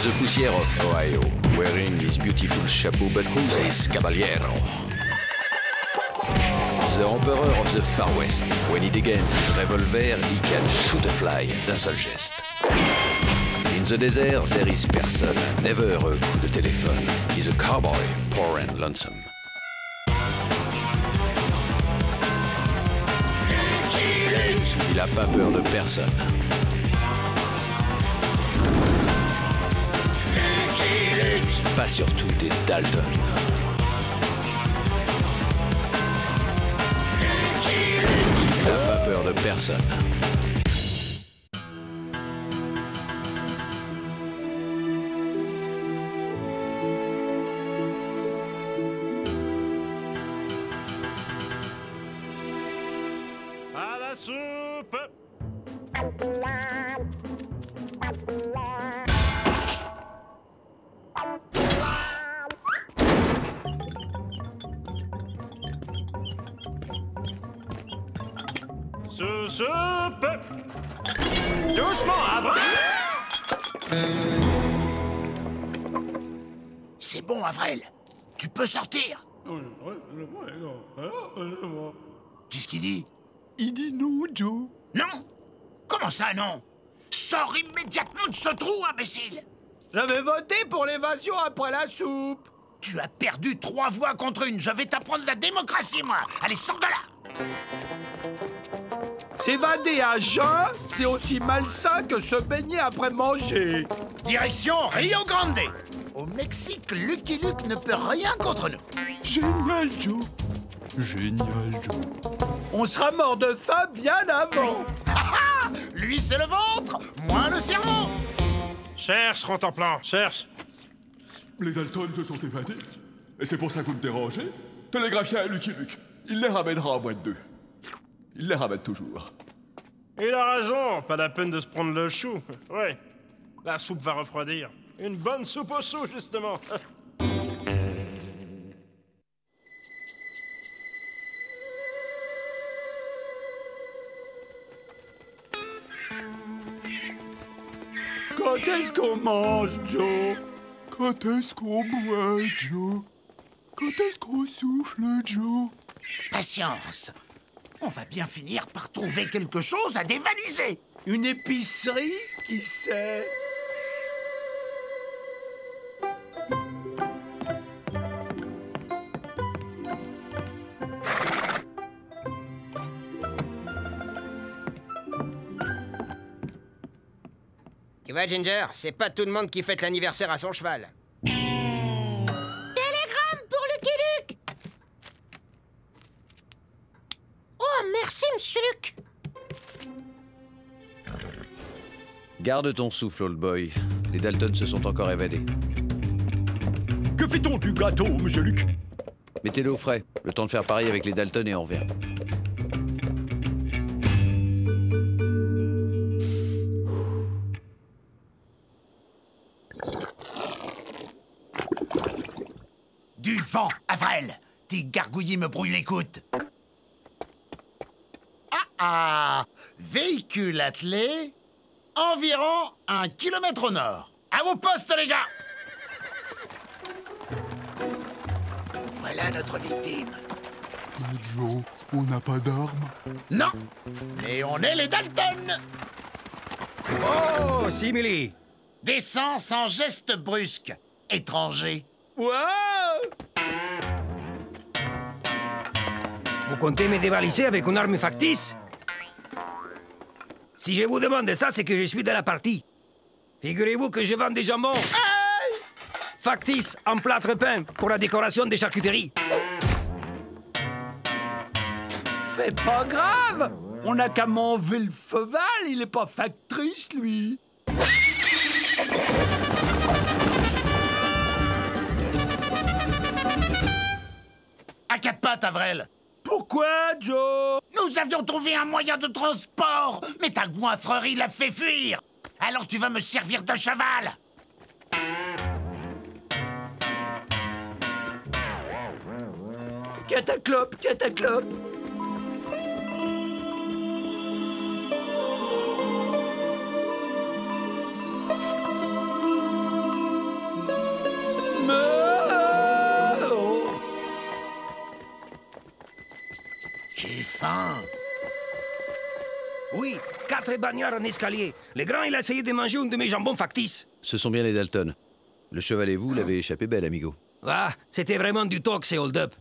the poussière of Ohio, wearing his beautiful chapeau, but who's this caballero? The emperor of the Far West. When he degains his revolver, he can shoot a fly d'un seul geste. In the desert, there is person, never a coup de téléphone. He's a cowboy, poor and lonesome. Il a pas peur de personne. Pas surtout des Dalton. Il n'a pas peur de personne. À la soupe! Sous soupe! Doucement, avant! C'est bon, Avril. Tu peux sortir. Qu'est-ce qu'il dit? Il dit non, Joe. Non? Comment ça, non? Sors immédiatement de ce trou, imbécile! J'avais voté pour l'évasion après la soupe. Tu as perdu 3 voix contre 1. Je vais t'apprendre la démocratie, moi. Allez, sors de là! S'évader à jeun, c'est aussi malsain que se baigner après manger. Direction Rio Grande. Au Mexique, Lucky Luke ne peut rien contre nous. Génial, Joe. Génial, Joe. On sera mort de faim bien avant. Lui, c'est le ventre, moins le cerveau. Cherche, Rontemplan, cherche. Les Dalton se sont évadés. Et c'est pour ça que vous me dérangez. Télégraphiez à Lucky Luke. Il les ramènera en boîte 2. Il les ramène toujours. Il a raison, pas la peine de se prendre le chou. Ouais, la soupe va refroidir. Une bonne soupe au chou, justement. Quand est-ce qu'on mange, Joe? Quand est-ce qu'on boit, Joe? Quand est-ce qu'on souffle, Joe? Patience. On va bien finir par trouver quelque chose à dévaliser. Une épicerie? Qui sait? Tu vois, Ginger, c'est pas tout le monde qui fête l'anniversaire à son cheval. Télégramme pour Lucky Luke! Oh, merci, monsieur Luke! Garde ton souffle, old boy. Les Dalton se sont encore évadés. Que fait-on du gâteau, monsieur Luc? Mettez-le au frais. Le temps de faire pareil avec les Dalton et on revient. Du vent, Avril. Tes gargouillis me brouillent l'écoute. Ah! Véhicule attelé, environ 1 kilomètre au nord. À vos postes, les gars! Voilà notre victime. Mais Joe, on n'a pas d'armes. Non, mais on est les Dalton. Oh, simili! Descends sans geste brusque, étranger. Wow! Vous comptez me dévaliser avec une arme factice? Si je vous demande ça, c'est que je suis de la partie. Figurez-vous que je vends des jambons. Factice en plâtre peint pour la décoration des charcuteries. C'est pas grave. On n'a qu'à m'enlever le feval. Il est pas factrice, lui. À 4 pattes, Avril. Pourquoi, Joe? Nous avions trouvé un moyen de transport, mais ta goinfrerie l'a fait fuir. Alors tu vas me servir de cheval. Cataclope, cataclope. faim. Oui, 4 bagnards en escalier. Le grand, il a essayé de manger une de mes jambons factices. Ce sont bien les Dalton. Le cheval et vous l'avez échappé belle, amigo. Ah, c'était vraiment du talk, ces hold-up.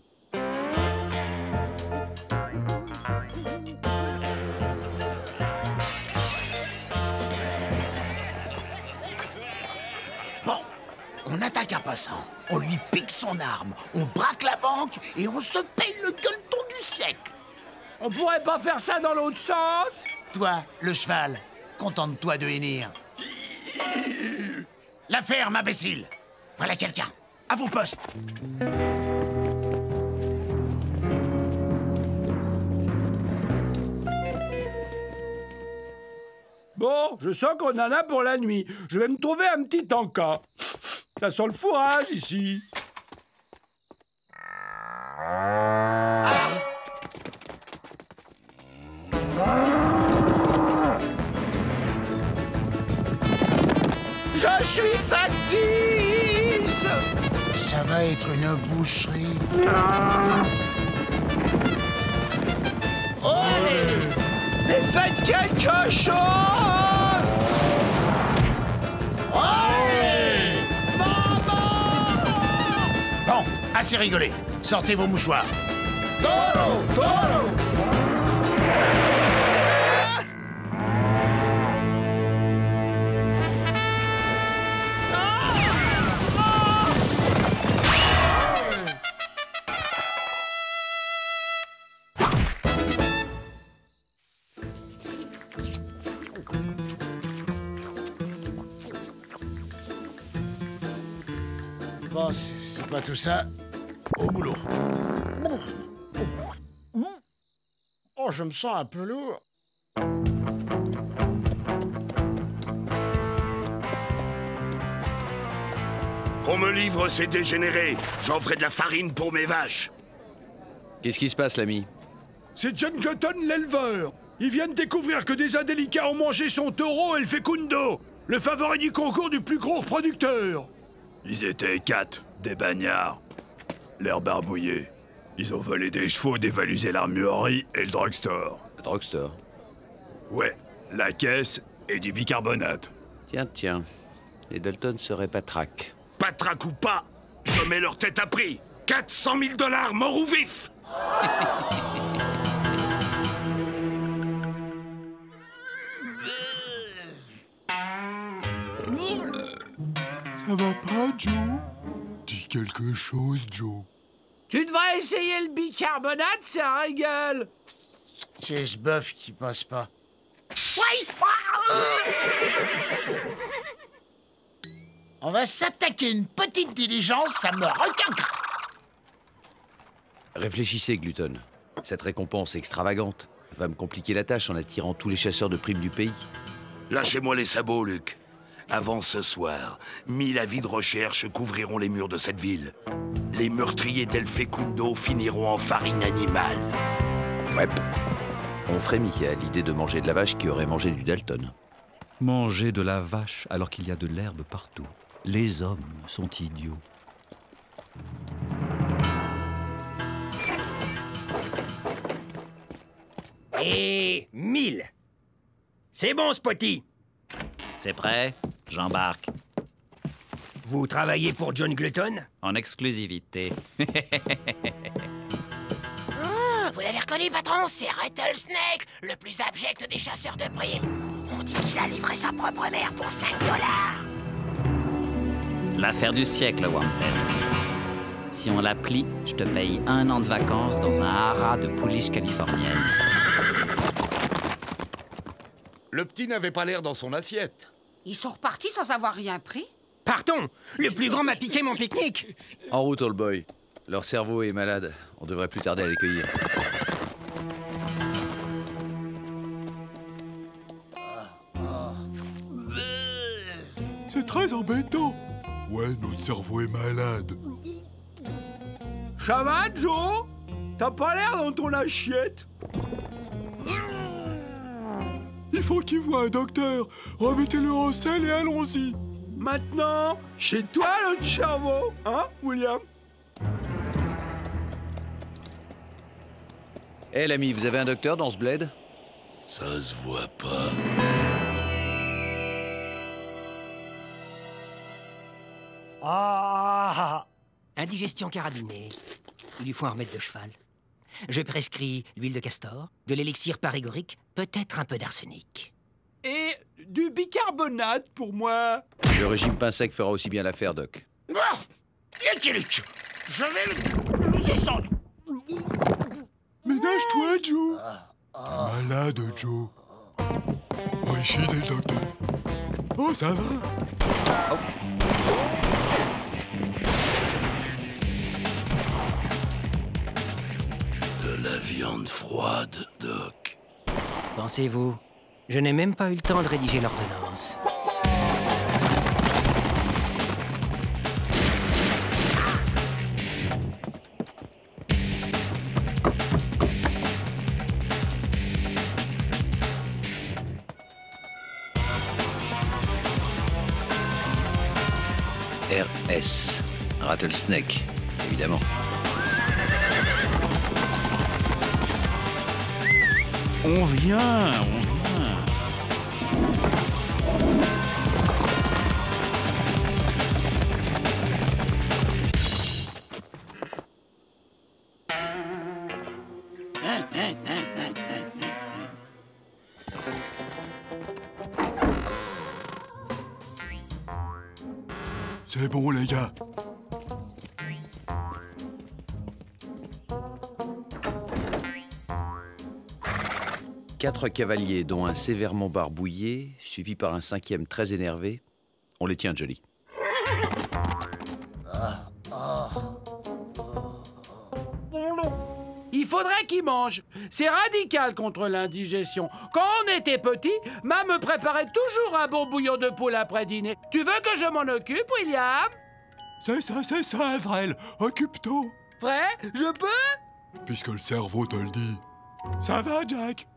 Bon, on attaque un passant, on lui pique son arme, on braque la banque et on se paye le gueuleton du siècle. On pourrait pas faire ça dans l'autre sens? Toi, le cheval, contente-toi de hennir. La ferme, imbécile. Voilà quelqu'un. À vos postes. Bon, je sens qu'on en a pour la nuit. Je vais me trouver un petit encas. Ça sent le fourrage ici. Je suis factice! Ça va être une boucherie. Mais faites quelque chose! Bon, assez rigolé. Sortez vos mouchoirs. Bon, c'est pas tout ça. Au boulot. Oh, je me sens un peu lourd. Qu'on me livre ces dégénérés. J'en ferai de la farine pour mes vaches. Qu'est-ce qui se passe, l'ami? C'est John Glutton, l'éleveur. Il vient de découvrir que des indélicats ont mangé son taureau El Fecundo, le favori du concours du plus gros producteur. Ils étaient 4, des bagnards. L'air barbouillé. Ils ont volé des chevaux, dévalisé l'armurerie et le drugstore. Le drugstore. Ouais, la caisse et du bicarbonate. Tiens. Les Dalton seraient patraques. Patraque ou pas, je mets leur tête à prix. 400 000 $, mort ou vif. Ça va pas, Joe? Dis quelque chose, Joe. Tu devrais essayer le bicarbonate, ça régale. C'est ce bœuf qui passe pas. On va s'attaquer une petite diligence, ça me requinque. Réfléchissez, Glutton. Cette récompense extravagante va me compliquer la tâche en attirant tous les chasseurs de primes du pays. Lâchez-moi les sabots, Luc. Avant ce soir, 1000 avis de recherche couvriront les murs de cette ville. Les meurtriers d'El Fecundo finiront en farine animale. Ouais. On frémit à l'idée de manger de la vache qui aurait mangé du Dalton. Manger de la vache alors qu'il y a de l'herbe partout. Les hommes sont idiots. Et 1000. C'est bon, Spotty. C'est prêt? J'embarque. Vous travaillez pour John Glutton? En exclusivité. Vous l'avez reconnu, patron? C'est Rattlesnake, le plus abject des chasseurs de primes. On dit qu'il a livré sa propre mère pour 5 $. L'affaire du siècle, Wanted. Si on la plie, je te paye 1 an de vacances dans un haras de pouliche californienne. Le petit n'avait pas l'air dans son assiette. Ils sont repartis sans avoir rien pris? Pardon, le plus grand m'a piqué mon pique-nique. En route, old boy. Leur cerveau est malade. On devrait plus tarder à les cueillir. C'est très embêtant. Ouais, notre cerveau est malade. Ça va, Joe? T'as pas l'air dans ton assiette. Il faut qu'il voie un docteur. Remettez-le en selle et allons-y. Maintenant, chez toi, notre cerveau, hein, William? Hé, l'ami, vous avez un docteur dans ce bled? Ça se voit pas. Ah! Indigestion carabinée. Il lui faut un remède de cheval. Je prescris l'huile de castor, de l'élixir parégorique, peut-être un peu d'arsenic. Et du bicarbonate pour moi. Le régime pain sec fera aussi bien l'affaire, Doc. Ah, Lucky Luke, je vais le descendre. Ménage-toi, Joe. T'es malade, Joe. Oh, ici, des docteurs. Oh, ça va. Oh. De la viande froide, Doc. Pensez-vous, je n'ai même pas eu le temps de rédiger l'ordonnance. RS. Rattlesnake, évidemment. On vient. C'est bon, les gars. Quatre cavaliers, dont un sévèrement barbouillé, suivi par un cinquième très énervé. On les tient, Johnny. Il faudrait qu'il mange. C'est radical contre l'indigestion. Quand on était petit, ma me préparait toujours un bon bouillon de poule après dîner. Tu veux que je m'en occupe, William? C'est ça, Evrel. Occupe-toi. Vrai? Je peux? Puisque le cerveau te le dit. Ça va, Jack?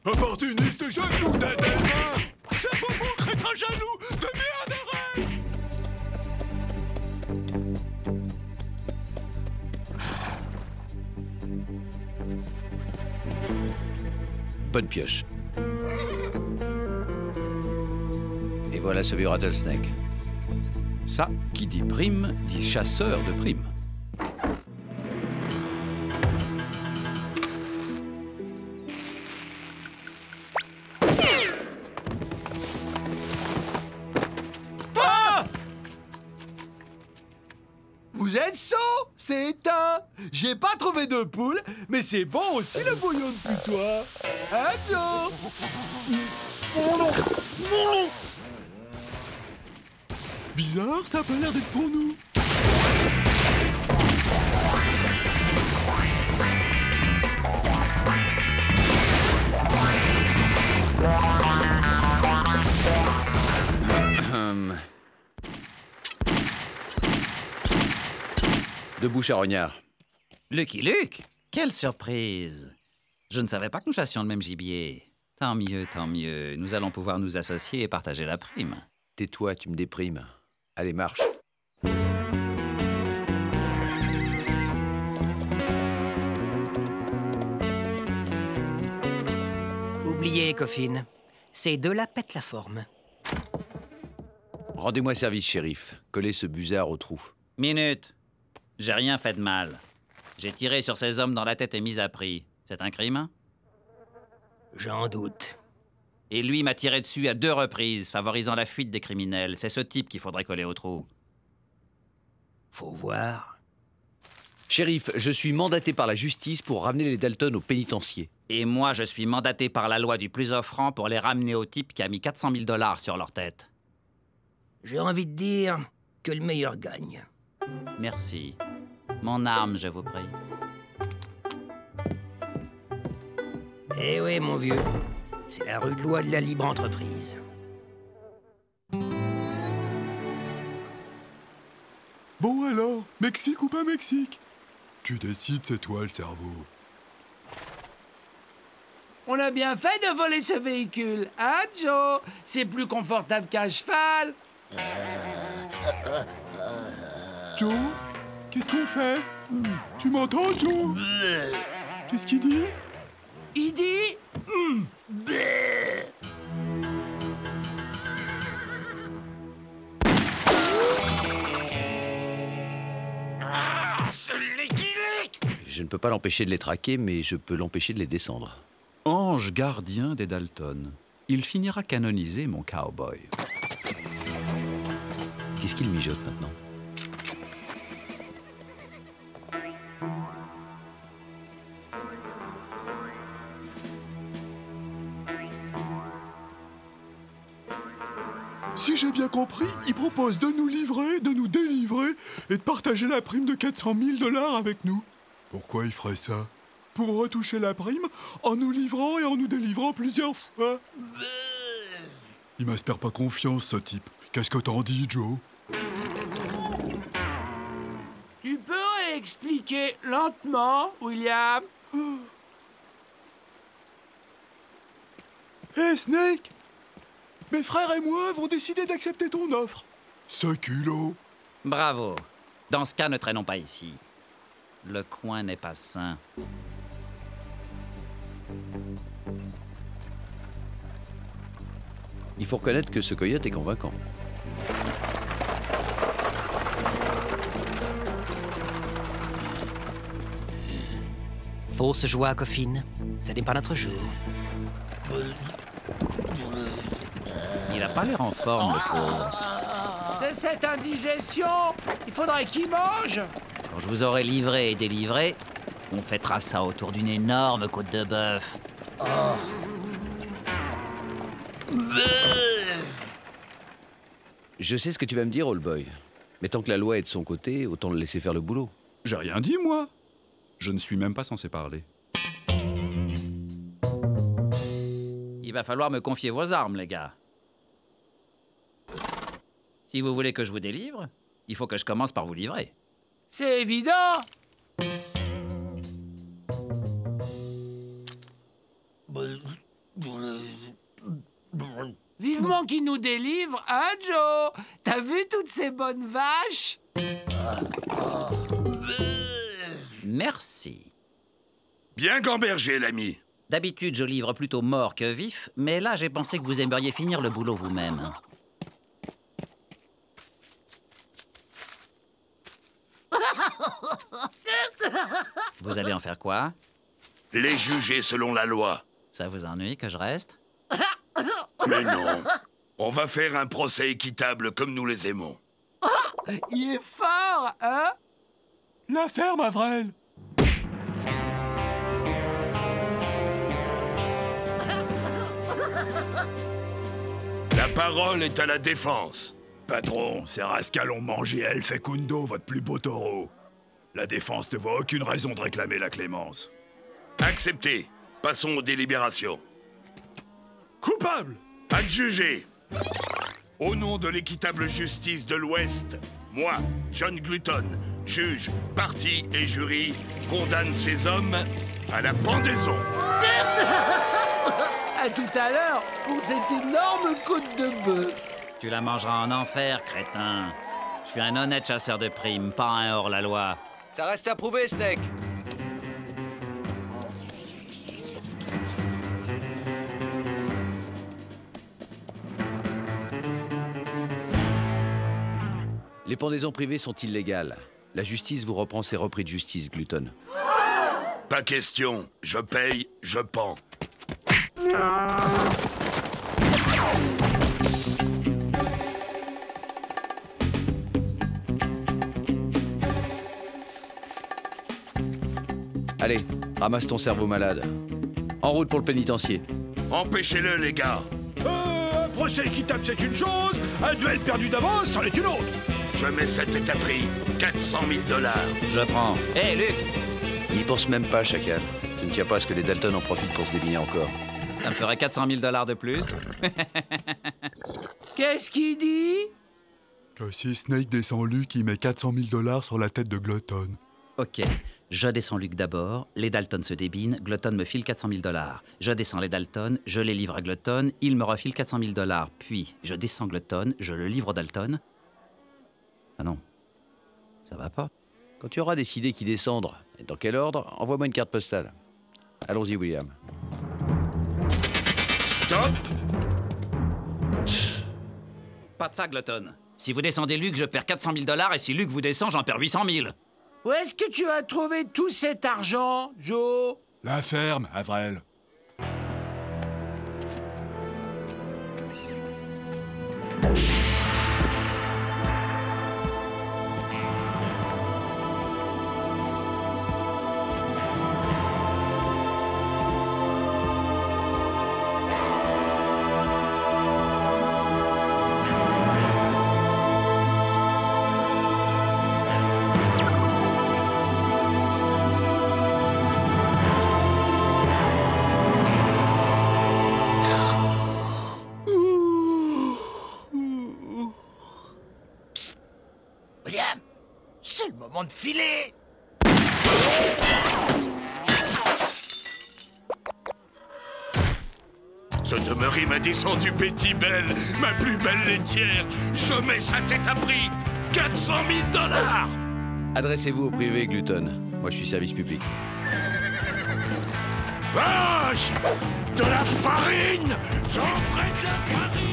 Opportuniste jaloux d'Adelma! C'est faux mon crétin jaloux de Méaverel! Bonne pioche. Et voilà ce vieux rattlesnake. Ça, qui dit prime, dit chasseur de primes. Vous êtes sot? C'est éteint. J'ai pas trouvé de poule, mais c'est bon aussi le bouillon de putois. Hein, Joe? Bizarre, ça a pas l'air d'être pour nous. Debout, charognard. Lucky Luke, quelle surprise! Je ne savais pas que nous chassions le même gibier. Tant mieux, tant mieux. Nous allons pouvoir nous associer et partager la prime. Tais-toi, tu me déprimes. Allez, marche. Oubliez, Coffin. Ces deux-là pètent la forme. Rendez-moi service, shérif. Collez ce busard au trou. Minute. J'ai rien fait de mal. J'ai tiré sur ces hommes dans la tête et mis à prix. C'est un crime? J'en doute. Et lui m'a tiré dessus à 2 reprises, favorisant la fuite des criminels. C'est ce type qu'il faudrait coller au trou. Faut voir. Shérif, je suis mandaté par la justice pour ramener les Dalton au pénitencier. Et moi, je suis mandaté par la loi du plus offrant pour les ramener au type qui a mis 400 000 $ sur leur tête. J'ai envie de dire que le meilleur gagne. Merci. Mon arme, je vous prie. Eh oui, mon vieux. C'est la rude loi de la libre entreprise. Bon alors, Mexique ou pas Mexique? Tu décides, c'est toi le cerveau. On a bien fait de voler ce véhicule, hein, Joe? C'est plus confortable qu'un cheval. Joe, qu'est-ce qu'on fait? Tu m'entends, Joe? Qu'est-ce qu'il dit? Il dit... Ah, c'est Licky Luke! Je ne peux pas l'empêcher de les traquer, mais je peux l'empêcher de les descendre. Ange gardien des Dalton, il finira canonisé, mon cowboy. Qu'est-ce qu'il mijote maintenant? Si j'ai bien compris, il propose de nous livrer, de nous délivrer et de partager la prime de 400 000 $ avec nous. Pourquoi il ferait ça? Pour retoucher la prime en nous livrant et en nous délivrant plusieurs fois. Il m'inspire pas confiance, ce type. Qu'est-ce que t'en dis, Joe? Tu peux expliquer lentement, William? Hé, Snake! Mes frères et moi vont décider d'accepter ton offre. Ce culot! Bravo. Dans ce cas, ne traînons pas ici. Le coin n'est pas sain. Il faut reconnaître que ce coyote est convaincant. Fausse joie, Coffin. Ce n'est pas notre jour. Il a pas l'air en forme, le pauvre. C'est cette indigestion. Il faudrait qu'il mange. Quand je vous aurai livré et délivré, on fêtera ça autour d'une énorme côte de bœuf. Je sais ce que tu vas me dire, old boy. Mais tant que la loi est de son côté, autant le laisser faire le boulot. J'ai rien dit, moi. Je ne suis même pas censé parler. Il va falloir me confier vos armes, les gars. Si vous voulez que je vous délivre, il faut que je commence par vous livrer. C'est évident. Vivement qu'il nous délivre, hein, Joe? T'as vu toutes ces bonnes vaches? Merci. Bien gambergé, l'ami. D'habitude, je livre plutôt mort que vif, mais là, j'ai pensé que vous aimeriez finir le boulot vous-même. Vous allez en faire quoi? Les juger selon la loi. Ça vous ennuie que je reste? Mais non. On va faire un procès équitable comme nous les aimons. Il est fort, hein? La ferme, Avril! La parole est à la défense. Patron, ces rascals ont mangé El Fecundo, votre plus beau taureau. La défense ne voit aucune raison de réclamer la clémence. Accepté. Passons aux délibérations. Coupable! Adjugé. Au nom de l'équitable justice de l'Ouest, moi, John Glutton, juge, partie et jury, condamne ces hommes à la pendaison. À tout à l'heure pour cette énorme côte de bœuf. Tu la mangeras en enfer, crétin. Je suis un honnête chasseur de primes, pas un hors-la-loi. Ça reste à prouver, Snake. Les pendaisons privées sont illégales. La justice vous reprend ses repris de justice, Glutton. Pas question. Je paye, je pends. Allez, ramasse ton cerveau malade. En route pour le pénitencier. Empêchez-le, les gars. Un procès équitable, c'est une chose. Un duel perdu d'avance, c'en est une autre. Je mets cet état-prix. 400 000 $. Je prends. Hé, Luc! N'y pense même pas, chacal. Tu ne tiens pas à ce que les Dalton en profitent pour se débiner encore. Ça me ferait 400 000 $ de plus. Qu'est-ce qu'il dit? Que si Snake descend Luke, il met 400 000 $ sur la tête de Glutton. Ok, je descends Luc d'abord, les Dalton se débinent, Glutton me file 400 000 $. Je descends les Dalton, je les livre à Glutton, il me refile 400 000 $. Puis, je descends Glutton, je le livre aux Dalton. Ah non, ça va pas. Quand tu auras décidé qui descendre et dans quel ordre, envoie-moi une carte postale. Allons-y, William. Stop! Pas de ça, Glutton. Si vous descendez Luc, je perds 400 000 $, et si Luc vous descend, j'en perds 800 000. Où est-ce que tu as trouvé tout cet argent, Joe? La ferme, Avril. William, c'est le moment de filer. Ce demeury m'a descendu Betty Belle, ma plus belle laitière. Je mets sa tête à prix. 400 000 $. Adressez-vous au privé, Glutton. Moi, je suis service public. Vache! De la farine! J'en ferai de la farine!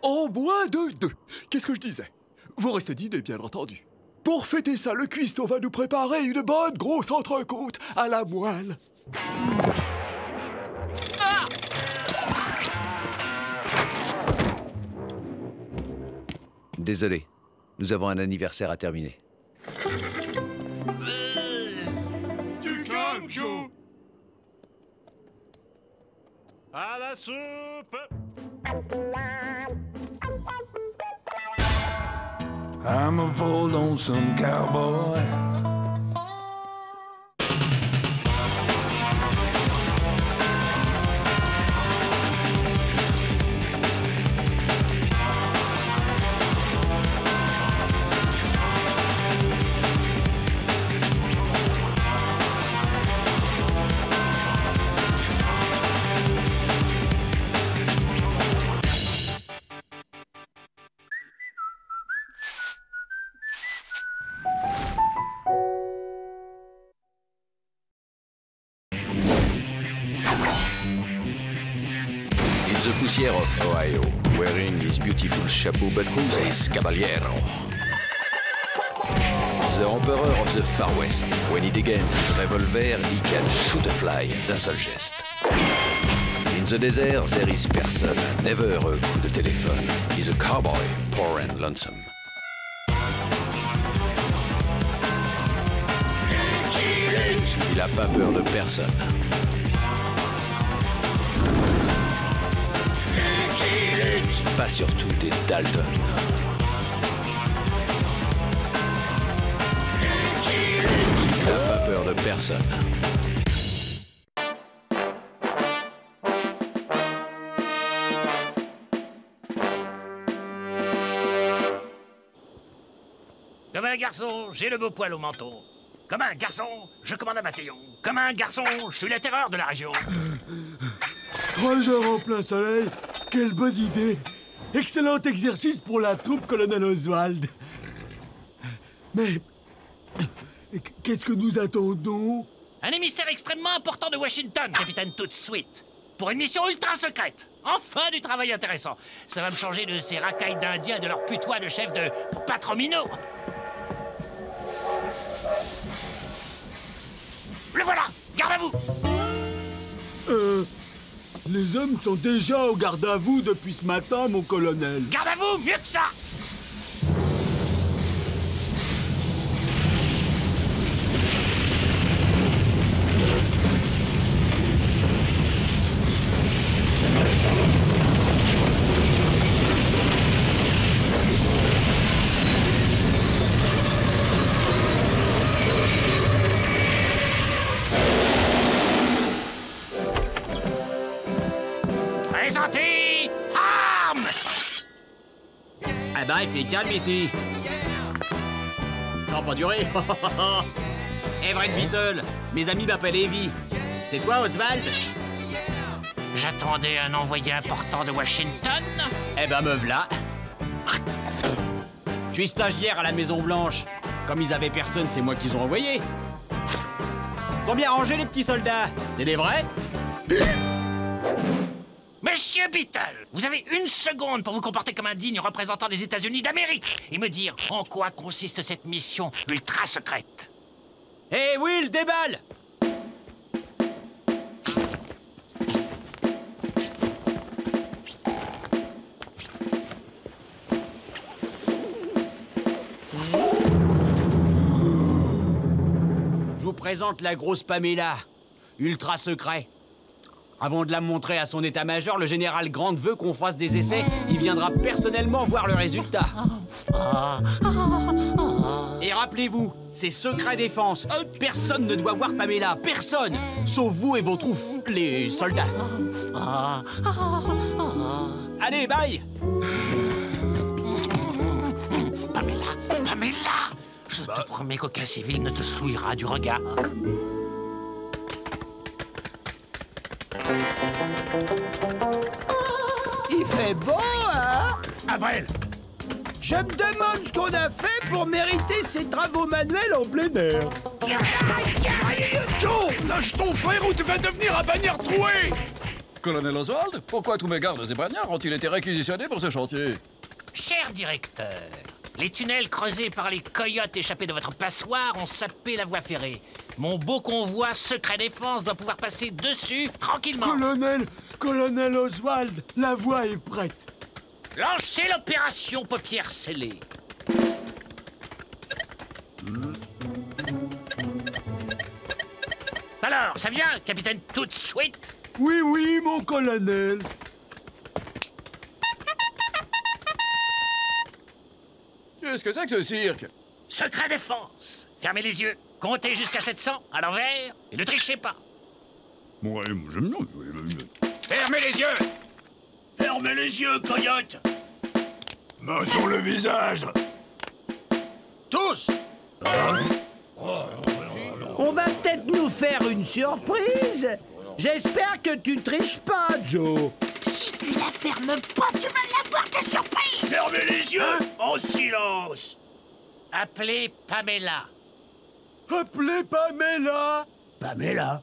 En moins de deux. Qu'est-ce que je disais? Vous restez dîner, bien entendu. Pour fêter ça, le cuistot va nous préparer une bonne grosse entrecôte à la moelle. Désolé, nous avons un anniversaire à terminer. Du calme, Joe! À la soupe! I'm a bold lonesome cowboy. The poussière of Ohio, wearing his beautiful chapeau, but who's this caballero? The Emperor of the Far West. When he degains his revolver, he can shoot a fly d'un seul geste. In the desert, there is person, never un coup de téléphone. He's a cowboy, poor and lonesome. Il a pas peur de personne. Pas surtout des Dalton. Il n'a pas peur de personne. Comme un garçon, j'ai le beau poil au menton. Comme un garçon, je commande un bataillon. Comme un garçon, je suis la terreur de la région. 3 heures en plein soleil, quelle bonne idée! Excellent exercice pour la troupe, colonel Oswald. Mais qu'est-ce que nous attendons? Un émissaire extrêmement important de Washington, capitaine, tout de suite. Pour une mission ultra secrète. Enfin du travail intéressant. Ça va me changer de ces racailles d'Indiens et de leur putois de chef de Patromino. Le voilà! Garde à vous! Les hommes sont déjà au garde à vous depuis ce matin, mon colonel. Garde à vous! Mieux que ça! Présentez armes! Ah bah, il fait calme ici. Ça va pas durer. Everett Beetle, mes amis m'appellent Evie. C'est toi, Oswald? J'attendais un envoyé important de Washington. Eh ben, me v'là. suis stagiaire à la Maison Blanche. Comme ils avaient personne, c'est moi qu'ils ont envoyé. Ils sont bien rangés, les petits soldats. C'est des vrais? Monsieur Beetle, vous avez 1 seconde pour vous comporter comme un digne représentant des États-Unis d'Amérique et me dire en quoi consiste cette mission ultra secrète. Hé, Will, déballe! Je vous présente la grosse Pamela, ultra secret. Avant de la montrer à son état-major, le général Grant veut qu'on fasse des essais. Il viendra personnellement voir le résultat. Et rappelez-vous, c'est secret défense. Personne ne doit voir Pamela, personne. Sauf vous et vos troupes, les soldats. Allez, bye. Pamela, je te promets qu'aucun civil ne te souillera du regard. Il fait beau, hein? Avril! Je me demande ce qu'on a fait pour mériter ces travaux manuels en plein air. Joe, lâche ton frère ou tu vas devenir un bagnard troué! Colonel Oswald, pourquoi tous mes gardes et bagnards ont-ils été réquisitionnés pour ce chantier? Cher directeur, les tunnels creusés par les coyotes échappés de votre passoire ont sapé la voie ferrée. Mon beau convoi secret défense doit pouvoir passer dessus tranquillement. Colonel Oswald, la voie est prête. Lancez l'opération paupières scellées. Alors, ça vient, capitaine tout de suite? Oui, mon colonel. Qu'est-ce que c'est que ce cirque? Secret défense. Fermez les yeux, comptez jusqu'à 700 à l'envers et ne trichez pas. Ouais, j'aime bien. Fermez les yeux! Fermez les yeux, coyote! Main sur le visage. Tous! On va peut-être nous faire une surprise. J'espère que tu triches pas, Joe. Si tu la fermes pas, tu vas l'avoir ta surprise! Fermez les yeux en silence! Appelez Pamela. Appelez Pamela. Pamela?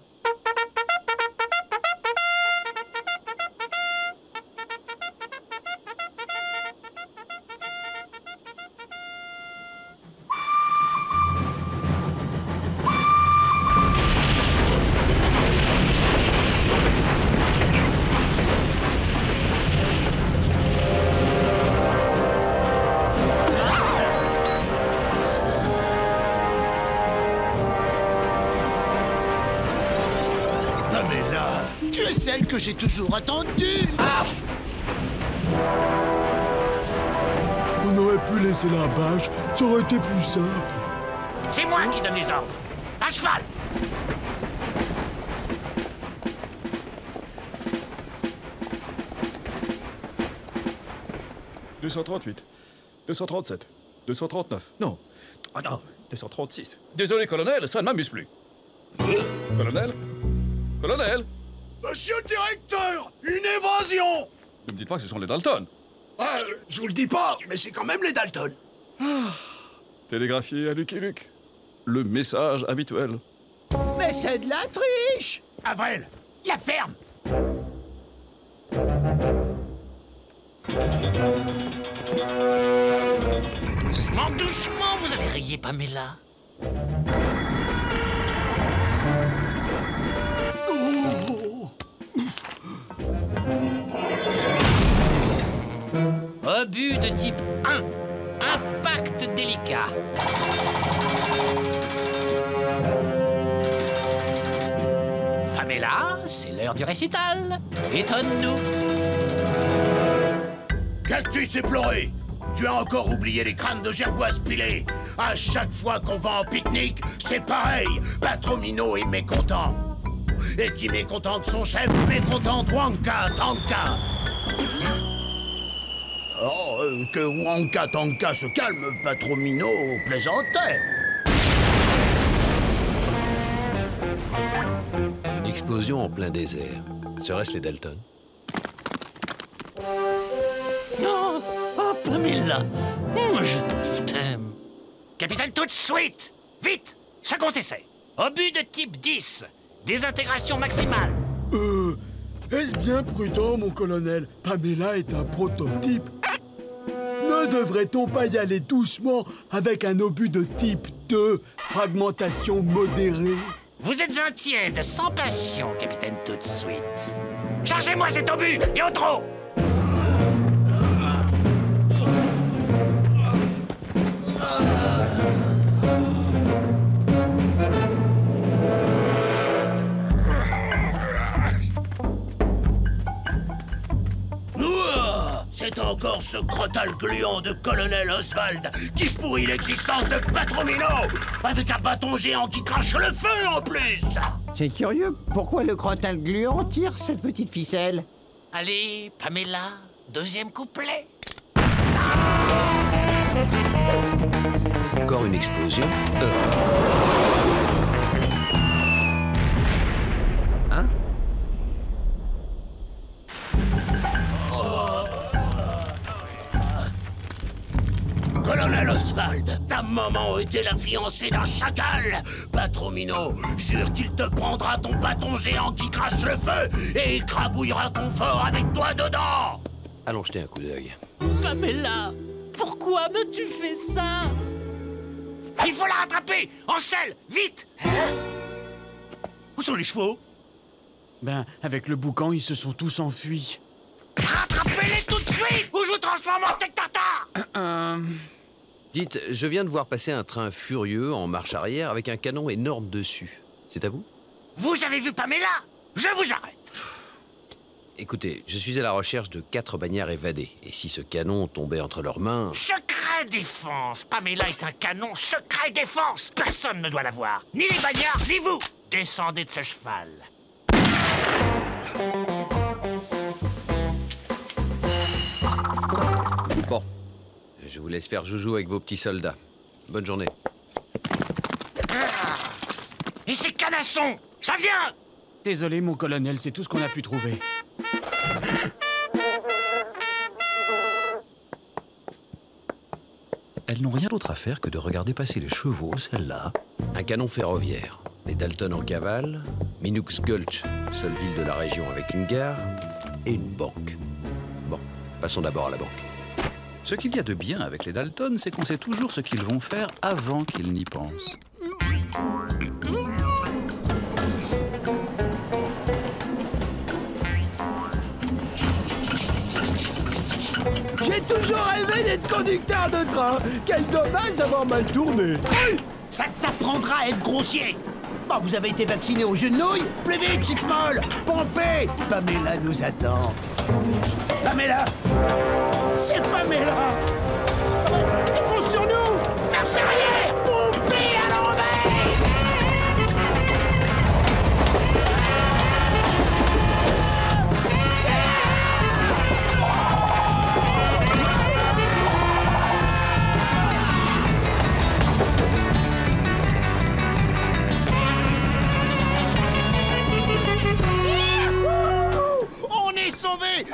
Tu es celle que j'ai toujours attendue. On aurait pu laisser la bâche, ça aurait été plus simple. C'est moi qui donne les ordres. À cheval! « 238, 237, 239, non. Ah non, 236. Désolé, colonel, ça ne m'amuse plus. Colonel? Colonel? Monsieur le directeur, une évasion! Ne me dites pas que ce sont les Dalton. Je vous le dis pas, mais c'est quand même les Dalton. Télégraphié à Lucky Luke. Le message habituel. Mais c'est de la triche. Avril, la ferme! Doucement, doucement, vous avez rayé Pamela. Obus de type 1. Impact délicat. Pamela, c'est l'heure du récital. Étonne-nous. Cactus éploré! Tu as encore oublié les crânes de gerboise pilés. À chaque fois qu'on va en pique-nique, c'est pareil. Patromino est mécontent. Et qui mécontent de son chef, mécontent de Wonka Tanka. Oh, que Wonka Tanka se calme, Patromino plaisantait. Une explosion en plein désert. Serait-ce les Dalton? Non! Oh, Pamela! Capitaine, tout de suite! Vite! Second essai. Obus de type 10. Désintégration maximale. Est-ce bien prudent, mon colonel? Pamela est un prototype. Ne devrait-on pas y aller doucement avec un obus de type 2, fragmentation modérée? Vous êtes un tiède, sans passion, capitaine, tout de suite. Chargez-moi cet obus, et au trot! C'est encore ce crotal gluant de colonel Oswald qui pourrit l'existence de Patromino, avec un bâton géant qui crache le feu en plus. C'est curieux, pourquoi le crotal gluant tire cette petite ficelle? Allez, Pamela, deuxième couplet. Encore une explosion. Hein? Colonel Oswald, ta maman était la fiancée d'un chacal. Patromino jure qu'il te prendra ton bâton géant qui crache le feu et écrabouillera ton fort avec toi dedans. Allons jeter un coup d'œil. Pamela, pourquoi m'as-tu fait ça? Il faut la rattraper! En selle! Vite! Où sont les chevaux? Ben, avec le boucan, ils se sont tous enfuis. Rattrapez-les tout de suite! Ou je vous transforme en steak tartare! Dites, je viens de voir passer un train furieux en marche arrière avec un canon énorme dessus. C'est à vous? Vous avez vu Pamela? Je vous arrête! Écoutez, je suis à la recherche de 4 bagnards évadés. Et si ce canon tombait entre leurs mains... Secret défense! Pamela est un canon secret défense! Personne ne doit la voir. Ni les bagnards, ni vous! Descendez de ce cheval. Bon. Je vous laisse faire joujou avec vos petits soldats. Bonne journée. Et ces canassons! Ça vient! Désolé, mon colonel, c'est tout ce qu'on a pu trouver. Elles n'ont rien d'autre à faire que de regarder passer les chevaux, celle-là. Un canon ferroviaire, les Dalton en cavale, Minooks Gulch, seule ville de la région avec une gare, et une banque. Bon, passons d'abord à la banque. Ce qu'il y a de bien avec les Dalton, c'est qu'on sait toujours ce qu'ils vont faire avant qu'ils n'y pensent. J'ai toujours rêvé d'être conducteur de train. Quel dommage d'avoir mal tourné. Ça t'apprendra à être grossier. Bon, vous avez été vacciné aux genouilles? Plus vite, chic molle! Pompez! Pamela nous attend. Pamela! C'est Pamela! Ils foncent sur nous! Marche arrière! Pompez à l'envers!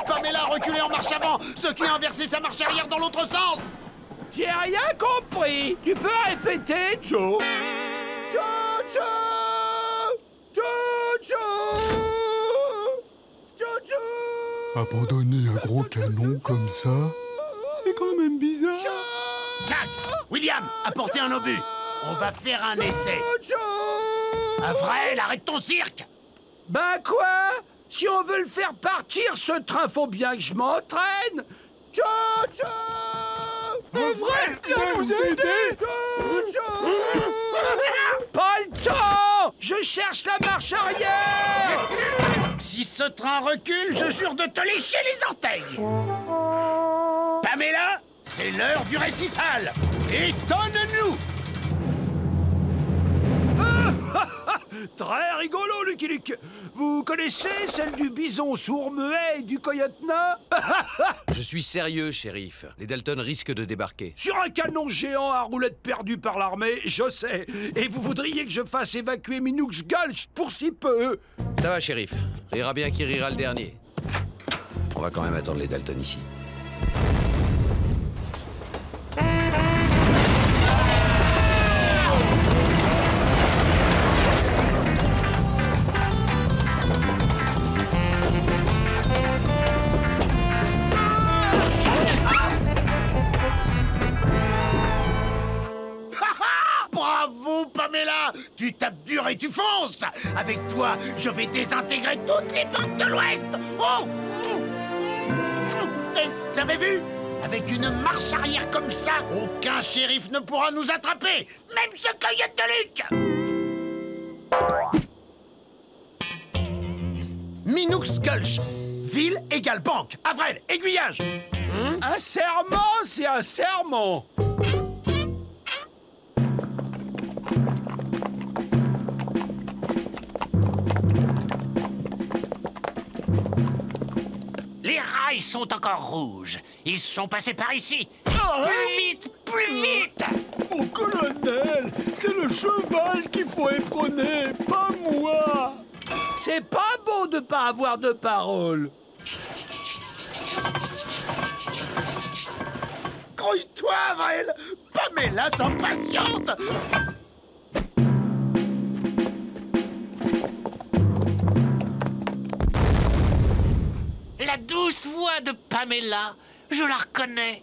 Pamela a reculé en marche avant, ce qui a inversé sa marche arrière dans l'autre sens. J'ai rien compris. Tu peux répéter, Joe? Jojo! Jojo! Jojo! Abandonner un gros canon comme ça, c'est quand même bizarre. Jack! William, apportez un obus. On va faire un essai. Avril, arrête ton cirque. Ben quoi? Si on veut le faire partir, ce train, faut bien que je m'entraîne. Jojo! Avril, viens nous aider. Jojo! Pas le temps! Je cherche la marche arrière! Si ce train recule, je jure de te lécher les orteils. Pamela, c'est l'heure du récital. Étonne-nous! Très rigolo, Lucky Luke. Vous connaissez celle du bison sourd-muet et du coyote nain? Je suis sérieux, shérif. Les Dalton risquent de débarquer. Sur un canon géant à roulette perdu par l'armée, je sais. Et vous voudriez que je fasse évacuer Minooks Gulch pour si peu? Ça va, shérif. Rira bien qui rira le dernier. On va quand même attendre les Dalton ici. tu tapes dur et tu fonces. Avec toi, je vais désintégrer toutes les banques de l'Ouest. Oh! Et vous avez vu? Avec une marche arrière comme ça, aucun shérif ne pourra nous attraper, même ce coyote de Luc. Minoux Gulch. Ville égale banque. Avril, aiguillage. Un serment, c'est un serment. Les rails sont encore rouges. Ils sont passés par ici. Plus vite, plus vite! Mon colonel, c'est le cheval qu'il faut éperonner, pas moi. C'est pas beau de pas avoir de parole. Grouille-toi, Avril. Pamela s'impatiente. La douce voix de Pamela, je la reconnais.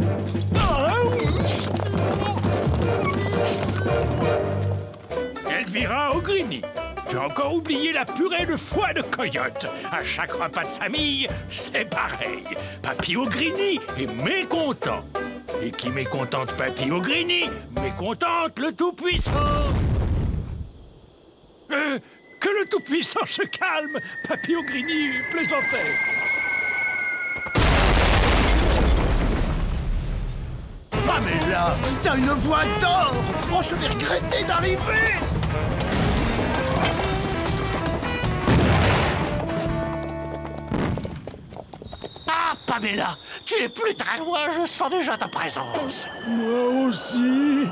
Elvira Ogrini, tu as encore oublié la purée de foie de coyote. À chaque repas de famille, c'est pareil. Papy Ogrini est mécontent. Et qui mécontente Papy Ogrini, mécontente le Tout-Puissant. Que le Tout-Puissant se calme, Papy Ogrini plaisantait. Pamela, t'as une voix d'or. Oh, je vais regretter d'arriver. Ah, Pamela, tu n'es plus très loin, je sens déjà ta présence. Moi aussi.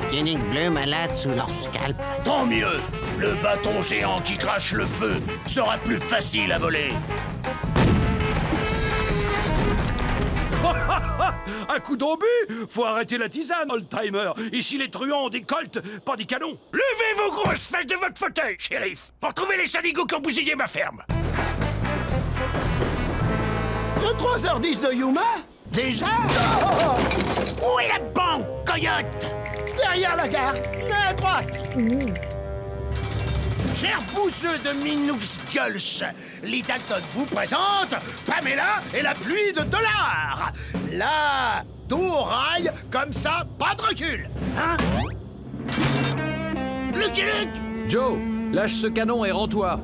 Tunique bleue malade sous leur scalp. Tant mieux. Le bâton géant qui crache le feu sera plus facile à voler. Un coup d'obus. Faut arrêter la tisane, old-timer. Ici, les truands ont des colts, pas des canons. Levez vos grosses fesses de votre fauteuil, shérif, pour trouver les saligots qui ont bousillé ma ferme. Le 3h10 de Yuma? Déjà? Où est la banque, coyote? Derrière la gare, à droite. Chers bousseux de Minoux Gulch, les Dalton vous présente Pamela et la pluie de dollars. Là, dos au rail, comme ça, pas de recul. Hein? Lucky Luke! Joe, lâche ce canon et rends-toi.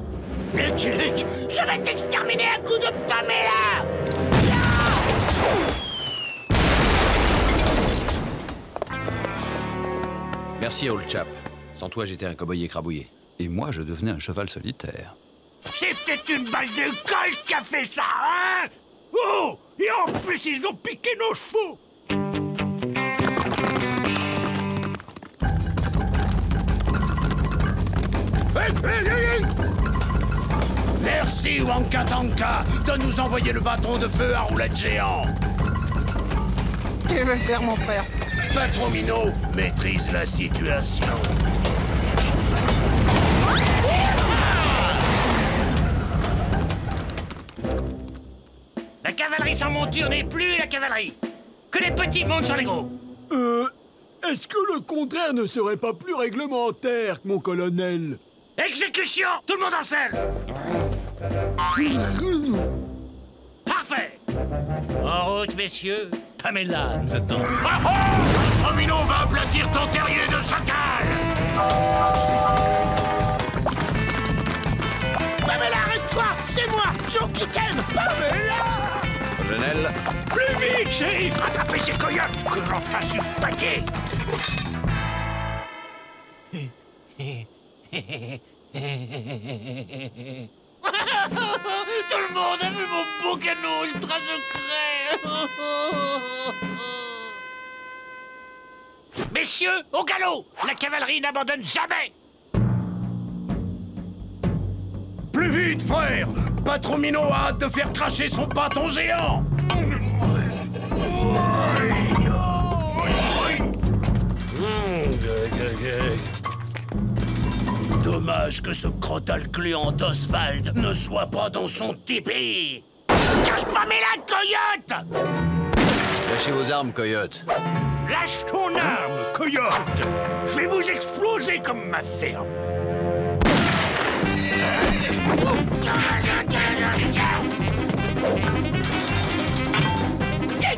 Lucky Luke, je vais t'exterminer à coups de Pamela! Merci, old chap. Sans toi, j'étais un cow-boy écrabouillé. Et moi, je devenais un cheval solitaire. C'est peut-être une balle de colle qui a fait ça, hein? Oh! Et en plus, ils ont piqué nos chevaux! Merci, Wanka Tanka, de nous envoyer le bâton de feu à roulette géant. Que veut faire mon frère? Patron Minot maîtrise la situation. La cavalerie sans monture n'est plus la cavalerie. Que les petits montent sur les gros. Est-ce que le contraire ne serait pas plus réglementaire, mon colonel? Exécution! Tout le monde en selle! Parfait! En route, messieurs. Pamela nous attend. Romino va aplatir ton terrier de chacal! Pamela, arrête-toi! C'est moi, Joe qui t'aime! Pamela! Colonel. Plus vite, shérif! Rattrapez ces coyotes! Que j'en fasse du paquet! Tout le monde a vu mon beau canon ultra secret. Messieurs, au galop! La cavalerie n'abandonne jamais. Plus vite, frère! Patron Minot a hâte de faire cracher son bâton géant! Dommage que ce crotal gluant d'Oswald ne soit pas dans son tipi! Cache pas mes la coyote! Lâchez vos armes, coyote. Lâche ton arme, coyote. Je vais vous exploser comme ma ferme.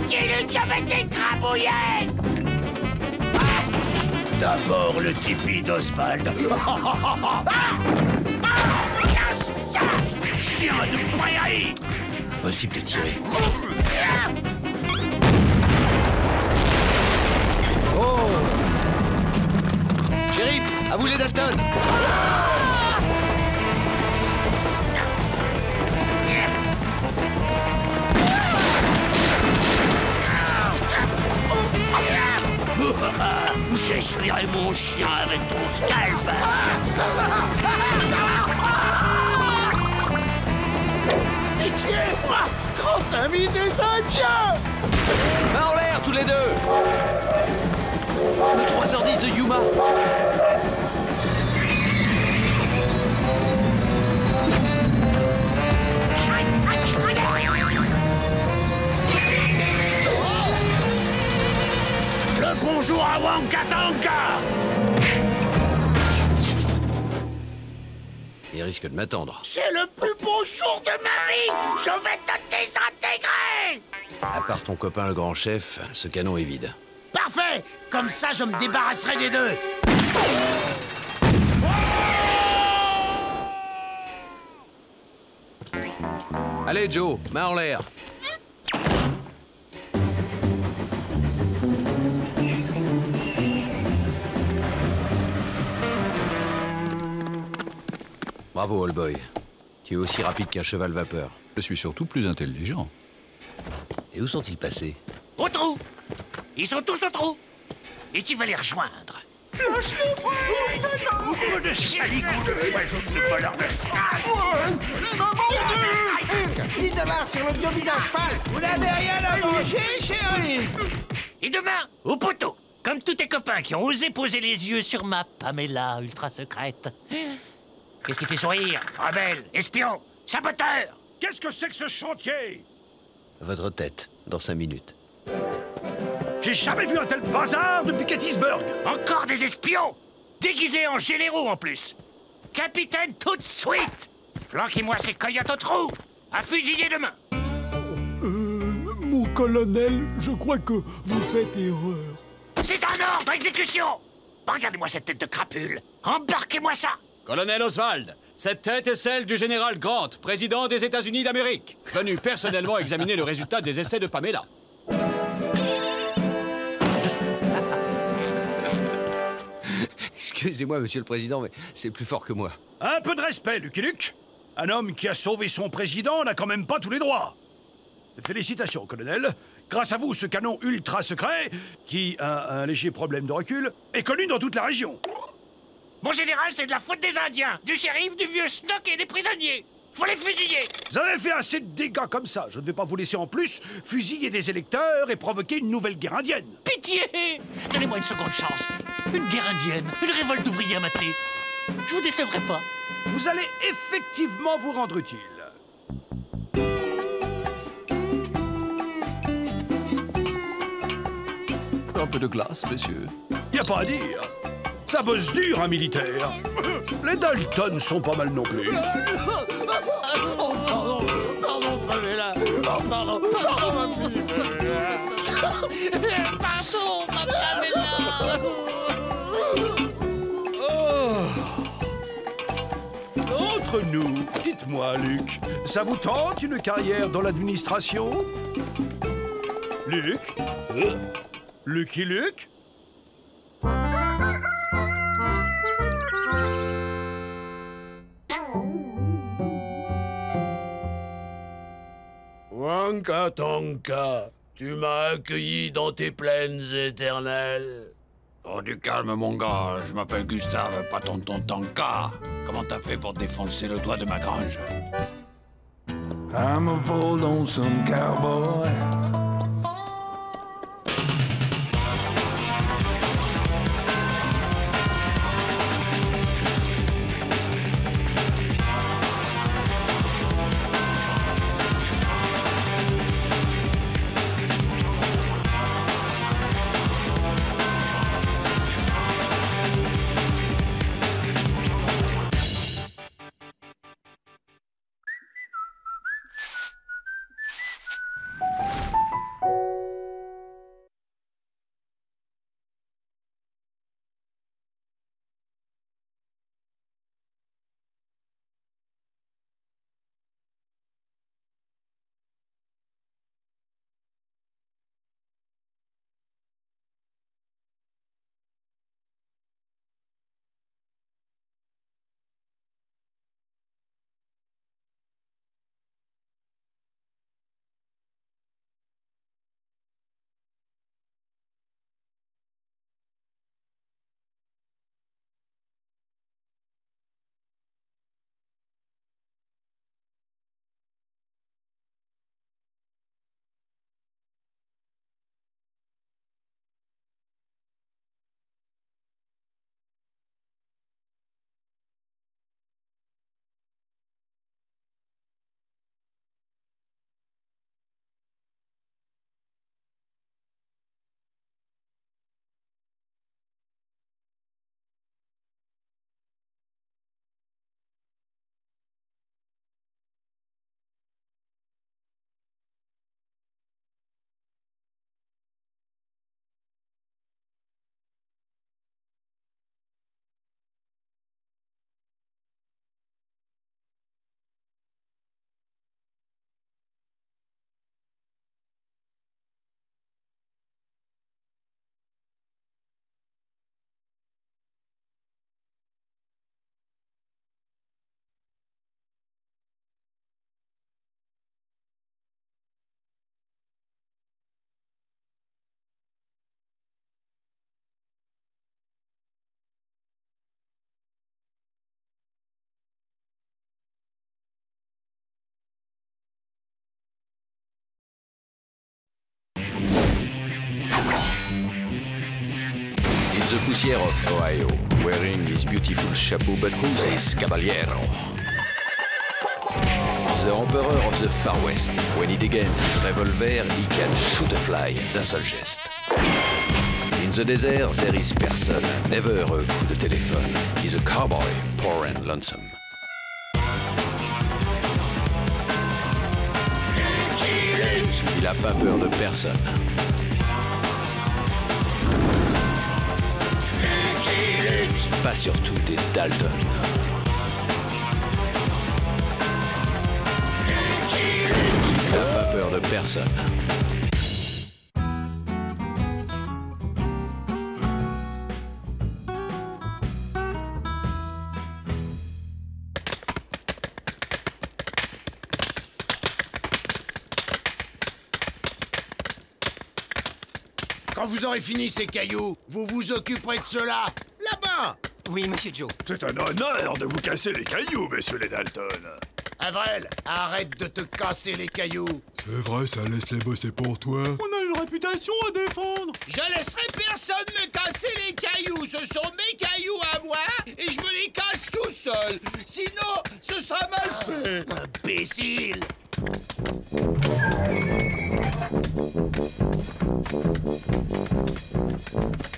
Qui avec des crabouillets. D'abord le tipi d'Oswald. Chien de prairie. Impossible de tirer. Oh! Shérif, à vous les Dalton! J'essuierai mon chien avec ton scalp. Pitié-moi, grand ami des Indiens! Main en l'air, tous les deux! Le 3h10 de Yuma! Le bonjour à Wankatanka! Il risque de m'attendre. C'est le plus beau jour de ma vie! Je vais te désintégrer! À part ton copain le grand chef, ce canon est vide. Parfait! Comme ça, je me débarrasserai des deux! Allez, Joe, main en l'air. Bravo, Old Boy. Tu es aussi rapide qu'un cheval vapeur. Je suis surtout plus intelligent. Et où sont-ils passés? Au trou. Ils sont tous au trou. Et tu vas les rejoindre. Ouvre de saligots de poison de voleur de cheval. Il m'a mordu! 10 $ sur le vieux visage pâle! Vous n'avez rien à manger, chérie! Et demain, au poteau, comme tous tes copains qui ont osé poser les yeux sur ma Pamela ultra secrète. Qu'est-ce qui fait sourire? Rebelle, espion, saboteur! Qu'est-ce que c'est que ce chantier? Votre tête, dans 5 minutes. J'ai jamais vu un tel bazar depuis Gettysburg. Encore des espions! Déguisés en généraux en plus! Capitaine, tout de suite! Flanquez-moi ces coyotes au trou! À fusiller demain! Mon colonel, je crois que vous faites erreur. C'est un ordre, exécution! Regardez-moi cette tête de crapule! Embarquez-moi ça! Colonel Oswald, cette tête est celle du général Grant, président des États-Unis d'Amérique, venu personnellement examiner le résultat des essais de Pamela. Excusez-moi, monsieur le président, mais c'est plus fort que moi. Un peu de respect, Lucky Luke. Un homme qui a sauvé son président n'a quand même pas tous les droits. Félicitations, colonel. Grâce à vous, ce canon ultra secret, qui a un léger problème de recul, est connu dans toute la région. Mon général, c'est de la faute des Indiens, du shérif, du vieux schnock et des prisonniers. Faut les fusiller. Vous avez fait assez de dégâts comme ça. Je ne vais pas vous laisser en plus fusiller des électeurs et provoquer une nouvelle guerre indienne. Pitié! Donnez-moi une seconde chance. Une guerre indienne, une révolte d'ouvriers matés. Je vous décevrai pas. Vous allez effectivement vous rendre utile. Un peu de glace, messieurs. Y a pas à dire. Ça bosse dur, un militaire. Les Dalton sont pas mal non plus. Oh, pardon, Pamela. Oh, pardon, ma fille. Pardon, ma Pamela. Entre nous, dites-moi, Luc, ça vous tente une carrière dans l'administration? Luc? Lucky Luke? Wankatanka, tu m'as accueilli dans tes plaines éternelles. Oh, du calme, mon gars. Je m'appelle Gustave, pas tonton Tanka. Comment t'as fait pour défoncer le toit de ma grange? I'm a bold lonesome cowboy. In the poussière of Ohio, wearing his beautiful chapeau, but who's this caballero? The Emperor of the Far West. When he degains his revolver, he can shoot a fly d'un seul geste. In the desert, there is person, never a coup de téléphone. He's a cowboy, poor and lonesome. Il a pas peur de personne. Pas surtout des Dalton. Il n'a pas peur de personne. Quand vous aurez fini ces cailloux, vous vous occuperez de cela. Là-bas! Oui, monsieur Joe. C'est un honneur de vous casser les cailloux, messieurs les Dalton. Avril, arrête de te casser les cailloux. C'est vrai, ça laisse les bosser pour toi. On a une réputation à défendre. Je laisserai personne me casser les cailloux. Ce sont mes cailloux à moi et je me les casse tout seul. Sinon, ce sera mal fait. Imbécile!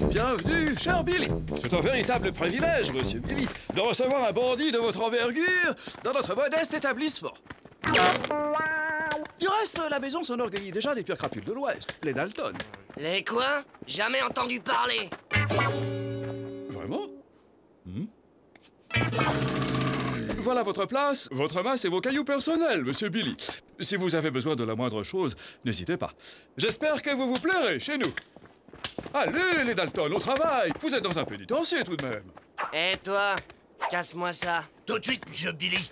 Bienvenue, cher Billy. C'est un véritable privilège, monsieur Billy, de recevoir un bandit de votre envergure dans notre modeste établissement. Du reste, la maison s'enorgueillit déjà des pires crapules de l'Ouest, les Dalton. Les quoi? Jamais entendu parler. Vraiment? Voilà votre place, votre masse et vos cailloux personnels, monsieur Billy. Si vous avez besoin de la moindre chose, n'hésitez pas. J'espère que vous vous plairez chez nous. Allez, les Dalton, au travail. Vous êtes dans un pénitencier, tout de même. Et toi? Casse-moi ça. Tout de suite, Monsieur Billy.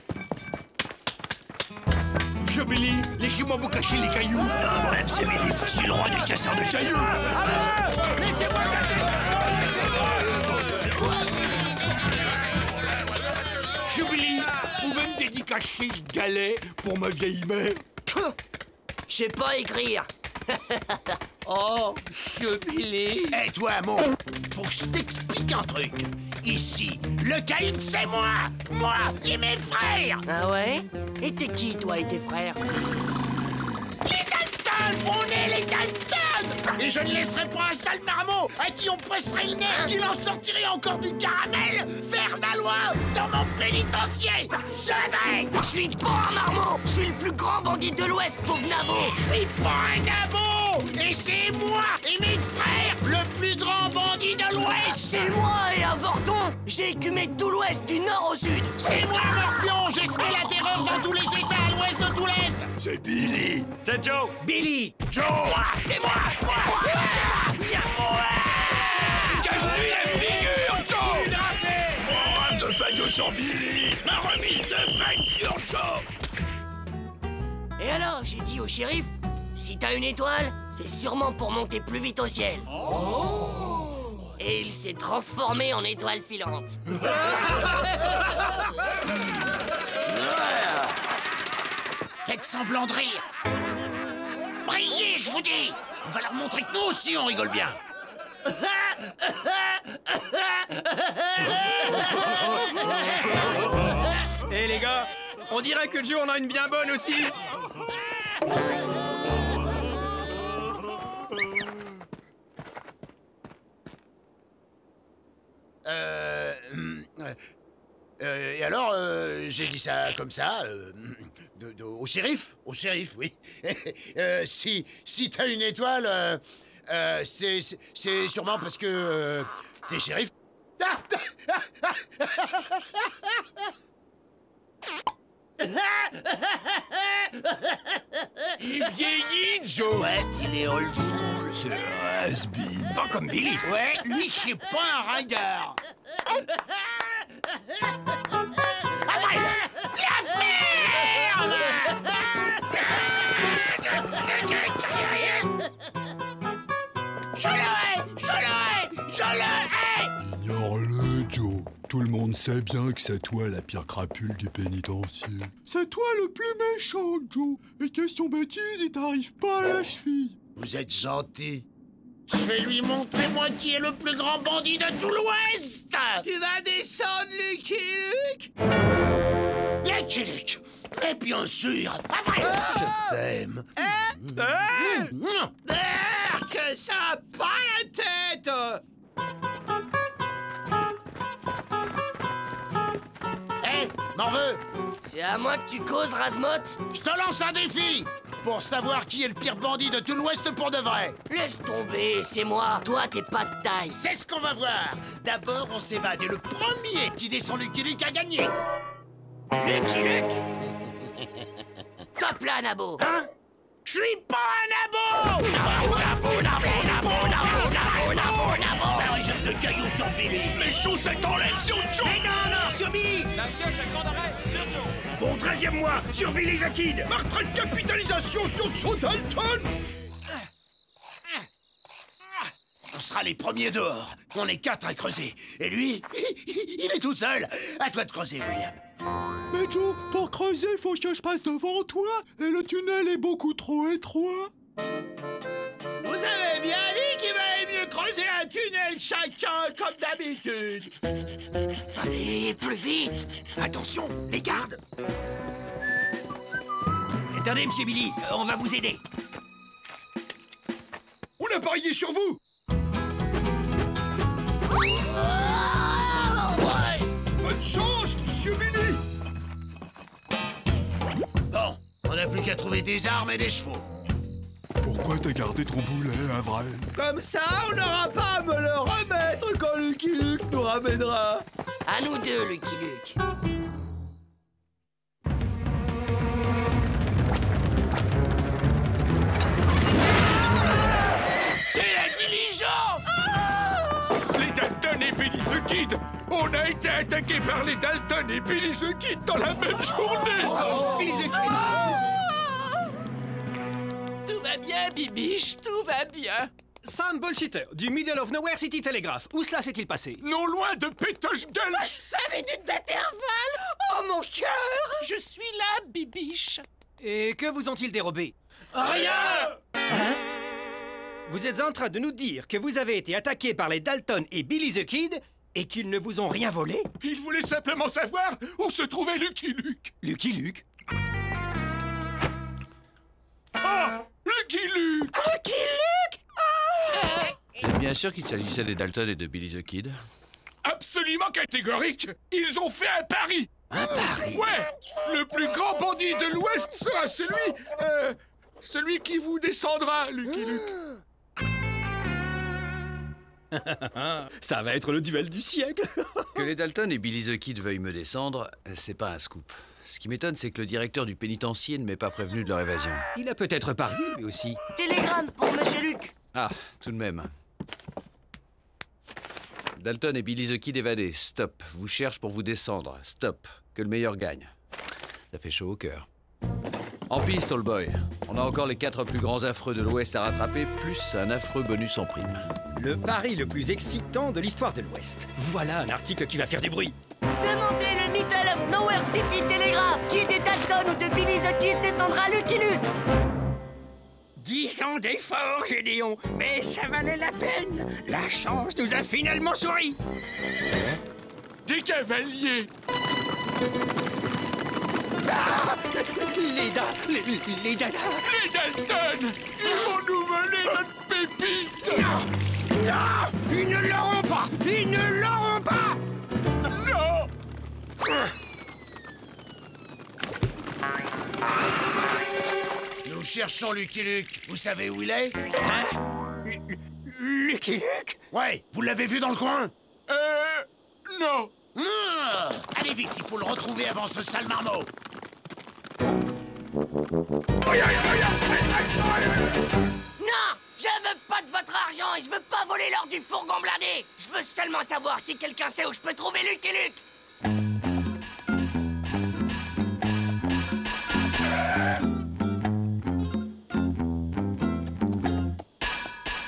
Monsieur Billy, laissez-moi vous cacher les cailloux. Non, moi, c'est Billy, je suis le roi des casseurs de cailloux. Allez, laissez-moi casser. Monsieur Billy, vous pouvez me dédicacer ce galet pour ma vieille mère? Je sais pas écrire. Oh, Monsieur Billy. Hé, toi, Mo, faut que je t'explique un truc. Ici, le caïd, c'est moi. Moi et mes frères. Ah ouais? Et t'es qui, toi et tes frères? Les Dalton! On est les Dalton! Et je ne laisserai pas un sale marmot à qui on presserait le nez, qu'il en sortirait encore du caramel, faire ma loi dans mon pénitencier! Jamais! Je suis pas un marmot! Je suis le plus grand bandit de l'Ouest, pauvre nabo! Je suis pas un nabo! Et c'est moi et mes frères le plus grand bandit de l'Ouest! C'est moi et Avorton! J'ai écumé tout l'Ouest, du nord au sud! C'est moi, Morpion! J'ai semé la terreur dans tous les États à l'ouest de tout l'Est! C'est Billy. C'est Joe. Billy! Joe! C'est moi! C'est moi! Tiens-moi! Casse-lui la figure, Joe! Mon rame de faillot sur Billy. Ma remise de peinture, Joe! Et alors, j'ai dit au shérif, si t'as une étoile, c'est sûrement pour monter plus vite au ciel. Et il s'est transformé en étoile filante. Faites semblant de rire. Brillez, je vous dis. On va leur montrer que nous aussi, on rigole bien. Eh les gars, on dirait que Joe en a une bien bonne aussi. Et alors, j'ai dit ça comme ça, au shérif, oui. Si t'as une étoile, c'est sûrement parce que t'es shérif. Il vieillit, Joe! Ouais, il est old school. C'est un has-been. Pas comme Billy. Ouais, lui, c'est pas un ringard. Avril, la ferme! Je le hais! Ignore-le, Joe. Tout le monde sait bien que c'est toi la pire crapule du pénitencier. C'est toi le plus méchant, Joe. Et question bêtise, il t'arrive pas à la cheville. Vous êtes gentil. Je vais lui montrer, moi, qui est le plus grand bandit de tout l'Ouest. Tu vas descendre, Lucky Luke? Lucky Luke. Et bien sûr. Je t'aime. Que ça a pas la tête! Hé, Morveux. C'est à moi que tu causes, Razmotte? Je te lance un défi pour savoir qui est le pire bandit de tout l'Ouest pour de vrai. Laisse tomber, c'est moi. Toi, t'es pas de taille. C'est ce qu'on va voir. D'abord, on s'évade et le premier qui descend Lucky Luke a gagné. Lucky Luke? Top là, Nabo. Hein? Je suis pas un abo! Réserve de cailloux sur Billy. Les chaussettes enlèvent sur Joe. Mais non, sur Billy. La pioche à grand arrêt sur Joe. Mon 13e mois sur Billy the Kid. Ma retraite capitalisation sur Joe Dalton. On sera les premiers dehors. On est 4 à creuser. Et lui, il est tout seul. À toi de creuser, William. Mais Joe, pour creuser, faut que je passe devant toi. Et le tunnel est beaucoup trop étroit. Vous avez bien dit qu'il valait mieux creuser un tunnel chacun, comme d'habitude. Allez, plus vite. Attention, les gardes. Attendez, monsieur Billy, on va vous aider. On a parié sur vous. Bonne chance, monsieur Billy. Bon, on n'a plus qu'à trouver des armes et des chevaux. Pourquoi t'as gardé ton boulet, un vrai? Comme ça, on n'aura pas à me le remettre quand Lucky Luke nous ramènera. À nous deux, Lucky Luke. C'est la diligence! Les Dalton et Billy the Kid! On a été attaqués par les Dalton et Billy the Kid dans la même journée! Billy the Kid! Tout va bien, Bibiche, tout va bien. Sam Bullshitter, du Middle of Nowhere City Telegraph. Où cela s'est-il passé? Non loin de Pétoche-Gueule! 5 minutes d'intervalle! Oh, mon cœur! Je suis là, Bibiche. Et que vous ont-ils dérobé? Rien! Hein? Vous êtes en train de nous dire que vous avez été attaqué par les Dalton et Billy the Kid et qu'ils ne vous ont rien volé? Ils voulaient simplement savoir où se trouvait Lucky Luke. Lucky Luke? Ah! Lucky Luke! Lucky Luke! Bien sûr qu'il s'agissait des Dalton et de Billy the Kid. Absolument catégorique! Ils ont fait un pari! Un pari? Ouais! Le plus grand bandit de l'Ouest sera celui qui vous descendra, Lucky Luke. Ça va être le duel du siècle. Que les Dalton et Billy the Kid veuillent me descendre, c'est pas un scoop. Ce qui m'étonne, c'est que le directeur du pénitencier ne m'ait pas prévenu de leur évasion. Il a peut-être parié, lui aussi. Télégramme pour Monsieur Luke. Ah, tout de même. Dalton et Billy the Kid évadés. Stop. Vous cherche pour vous descendre. Stop. Que le meilleur gagne. Ça fait chaud au cœur. En piste, All Boy. On a encore les 4 plus grands affreux de l'Ouest à rattraper, plus un affreux bonus en prime. Le pari le plus excitant de l'histoire de l'Ouest. Voilà un article qui va faire du bruit. Demandez le Middle of Nowhere City Telegraph. Qui des Dalton ou de Billy the Kid descendra Lucky Luke? 10 ans d'efforts, Gédéon, mais ça valait la peine. La chance nous a finalement souri. Des cavaliers! Ah, les Dalton! Les Dalton! Ils vont nous voler notre pépite! Non! Ils ne l'auront pas! Ils ne l'auront pas! Non! Nous cherchons Lucky Luke. Vous savez où il est? Hein? Lucky Luke? Ouais, vous l'avez vu dans le coin? Non. Allez vite, il faut le retrouver avant ce sale marmot. Non! Je veux pas de votre argent et je veux pas voler l'or du fourgon blindé! Je veux seulement savoir si quelqu'un sait où je peux trouver Lucky Luke!